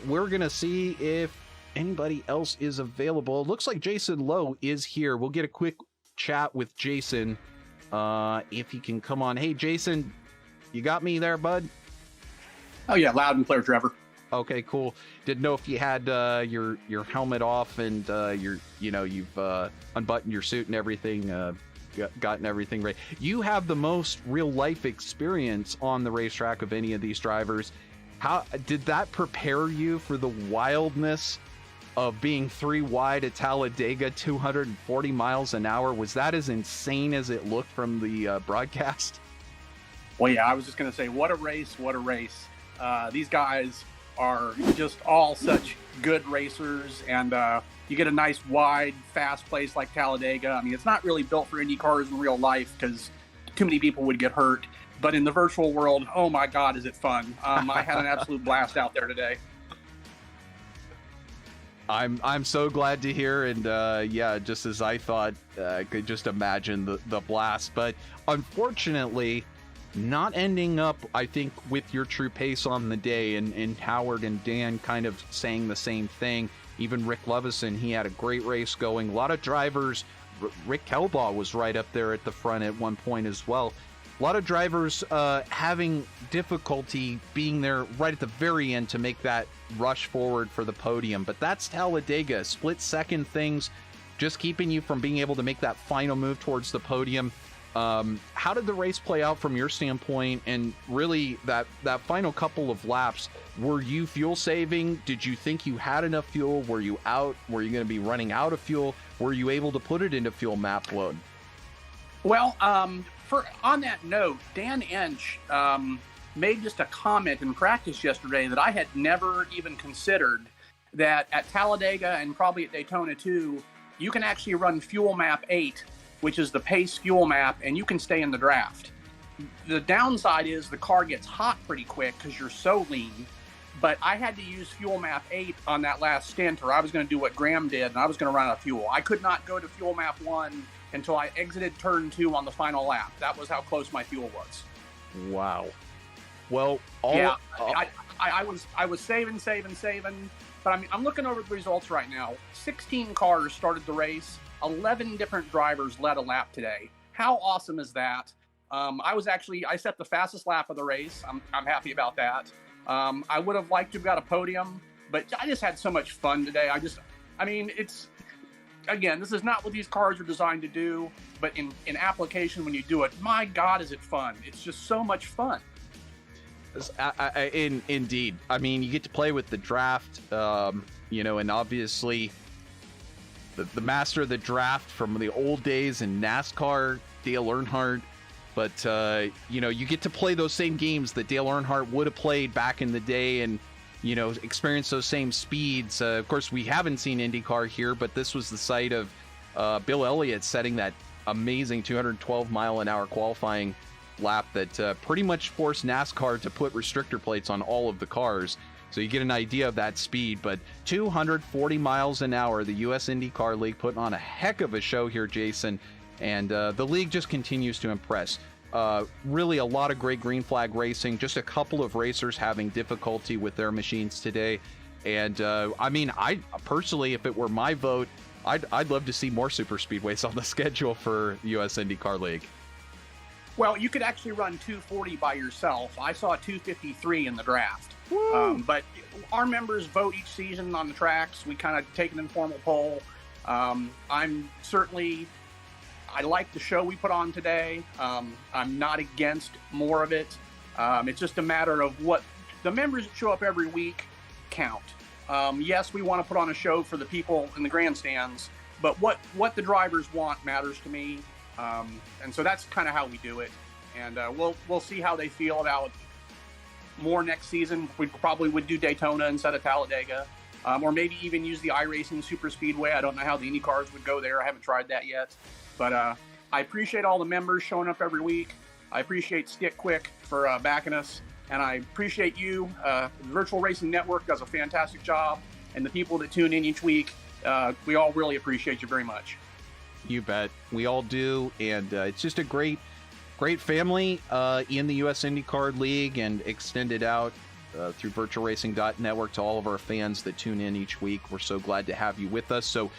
we're going to see if anybody else is available. It looks like Jason Lowe is here. We'll get a quick chat with Jason if he can come on. Hey, Jason, you got me there, bud? Oh yeah, loud and clear, Trevor. Okay, cool. Didn't know if you had your helmet off and you've unbuttoned your suit and everything, gotten everything ready. You have the most real life experience on the racetrack of any of these drivers. How did that prepare you for the wildness of being 3 wide at Talladega, 240 miles an hour? Was that as insane as it looked from the broadcast? Well, yeah, I was just going to say, what a race, what a race. These guys are just all such good racers, and you get a nice, wide, fast place like Talladega. I mean, it's not really built for Indy cars in real life because too many people would get hurt. But in the virtual world, oh my God, is it fun. I had an absolute blast out there today. I'm so glad to hear, and yeah, just as I thought, I could just imagine the blast. But unfortunately, not ending up, I think, with your true pace on the day, and Howard and Dan kind of saying the same thing. Even Rick Lovison, he had a great race going. A lot of drivers, Rick Kelbaugh was right up there at the front at one point as well. A lot of drivers having difficulty being there right at the very end to make that rush forward for the podium. But that's Talladega. Split-second things just keeping you from being able to make that final move towards the podium. How did the race play out from your standpoint? And really, that final couple of laps, were you fuel saving? Did you think you had enough fuel? Were you out? Were you going to be running out of fuel? Were you able to put it into fuel map load? Well, on that note, Dan Ensch made just a comment in practice yesterday that I had never even considered, that at Talladega and probably at Daytona too, you can actually run fuel map 8, which is the pace fuel map, and you can stay in the draft. The downside is the car gets hot pretty quick because you're so lean, but I had to use fuel map 8 on that last stint, or I was going to do what Graham did, and I was going to run out of fuel. I could not go to fuel map 1 until I exited turn 2 on the final lap. That was how close my fuel was. Wow. Well, I was saving, but I'm looking over the results right now. 16 cars started the race. 11 different drivers led a lap today. How awesome is that? I set the fastest lap of the race. I'm happy about that. I would have liked to have got a podium, but I just had so much fun today. Again, this is not what these cars are designed to do, but in application, when you do it, my God, is it fun. It's just so much fun. Indeed. I mean, you get to play with the draft, and obviously the master of the draft from the old days in NASCAR, Dale Earnhardt. But, you get to play those same games that Dale Earnhardt would have played back in the day and, experience those same speeds. Of course, we haven't seen IndyCar here, but this was the site of Bill Elliott setting that amazing 212-mile-an-hour qualifying lap that pretty much forced NASCAR to put restrictor plates on all of the cars. So you get an idea of that speed. But 240 miles an hour, the US IndyCar League putting on a heck of a show here, Jason. And the league just continues to impress. Really a lot of great green flag racing. Just a couple of racers having difficulty with their machines today. And I personally, if it were my vote, I'd love to see more super speedways on the schedule for US IndyCar League. Well, you could actually run 240 by yourself. I saw 253 in the draft. But our members vote each season on the tracks. We kind of take an informal poll. I like the show we put on today. I'm not against more of it. It's just a matter of what the members that show up every week count. Yes, we want to put on a show for the people in the grandstands, but what the drivers want matters to me. And so that's kind of how we do it. And we'll see how they feel about more next season. We probably would do Daytona instead of Talladega, or maybe even use the iRacing Super Speedway. I don't know how the Indy cars would go there. I haven't tried that yet. But I appreciate all the members showing up every week. I appreciate StickQuik for backing us. And I appreciate you. The Virtual Racing Network does a fantastic job. And the people that tune in each week, we all really appreciate you very much. You bet. We all do. And it's just a great family in the US IndyCar League and extended out through VirtualRacing.Network, to all of our fans that tune in each week. We're so glad to have you with us. So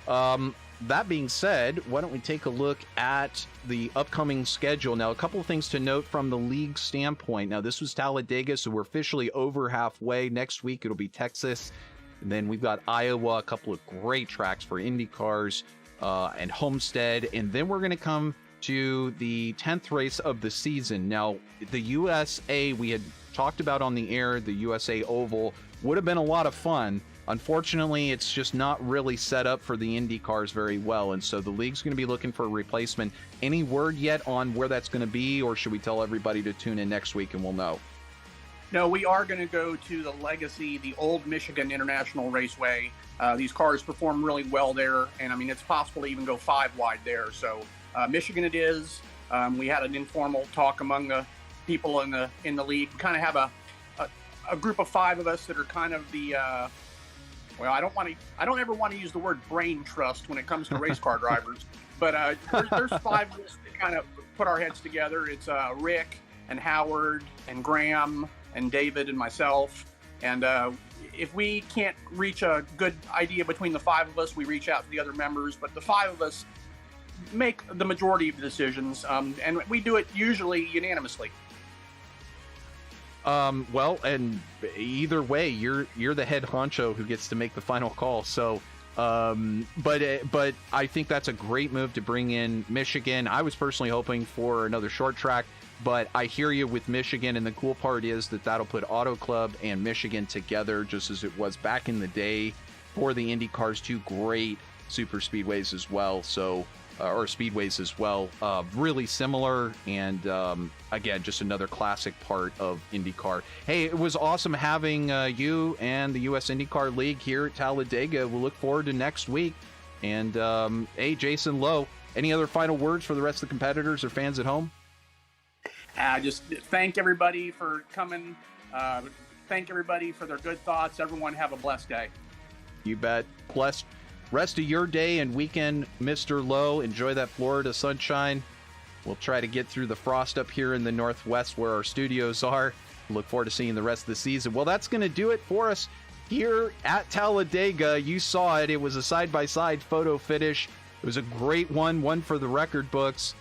that being said, why don't we take a look at the upcoming schedule. Now, a couple of things to note from the league standpoint. Now, this was Talladega, so we're officially over halfway. Next week, it'll be Texas. And then we've got Iowa, a couple of great tracks for Indy cars, and Homestead. And then we're going to come to the 10th race of the season. Now, the USA, we had talked about on the air, the USA Oval, would have been a lot of fun. Unfortunately, it's just not really set up for the Indy cars very well, and so the league's going to be looking for a replacement. Any word yet on where that's going to be, or should we tell everybody to tune in next week and we'll know? No, we are going to go to the Legacy, the old Michigan International Raceway. These cars perform really well there, and I mean, it's possible to even go 5 wide there. So Michigan it is. We had an informal talk among the people in the league. We kind of have a group of 5 of us that are kind of the well, I don't ever want to use the word brain trust when it comes to race car drivers, but there's 5 of us that kind of put our heads together. It's Rick and Howard and Graham and David and myself. And if we can't reach a good idea between the 5 of us, we reach out to the other members. But the 5 of us make the majority of the decisions, and we do it usually unanimously. Well, and either way, you're the head honcho who gets to make the final call. So, but I think that's a great move to bring in Michigan. I was personally hoping for another short track, but I hear you with Michigan, and the cool part is that that'll put Auto Club and Michigan together, just as it was back in the day for the Indy cars, 2 great super speedways as well. So, or speedways as well, really similar, and again, just another classic part of IndyCar. Hey, it was awesome having you and the US IndyCar League here at Talladega. We'll look forward to next week. And hey, Jason Lowe, any other final words for the rest of the competitors or fans at home? Just thank everybody for coming. Thank everybody for their good thoughts. Everyone have a blessed day. You bet. Blessed rest of your day and weekend, Mr. Lowe. Enjoy that Florida sunshine. We'll try to get through the frost up here in the Northwest where our studios are. Look forward to seeing the rest of the season. Well, that's going to do it for us here at Talladega. You saw it. It was a side-by-side photo finish. It was a great one for the record books.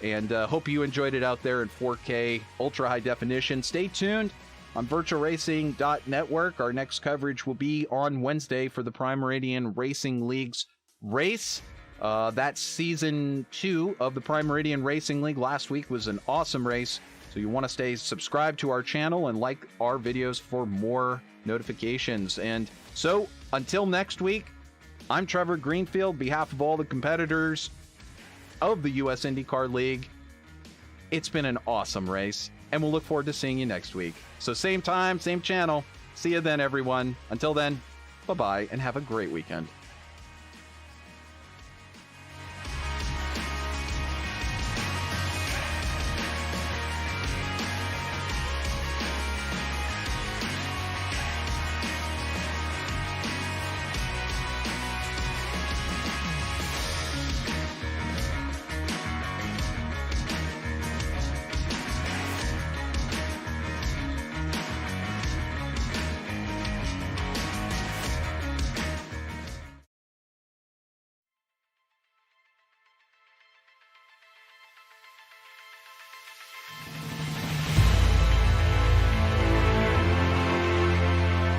And hope you enjoyed it out there in 4K, ultra-high definition. Stay tuned on VirtualRacing.Network. Our next coverage will be on Wednesday for the Prime Meridian Racing League's race. That's season 2 of the Prime Meridian Racing League. Last week was an awesome race, so you want to stay subscribed to our channel and like our videos for more notifications. And so, until next week, I'm Trevor Greenfield. On behalf of all the competitors of the US IndyCar League, it's been an awesome race, and we'll look forward to seeing you next week. So same time, same channel. See you then, everyone. Until then, bye-bye, and have a great weekend.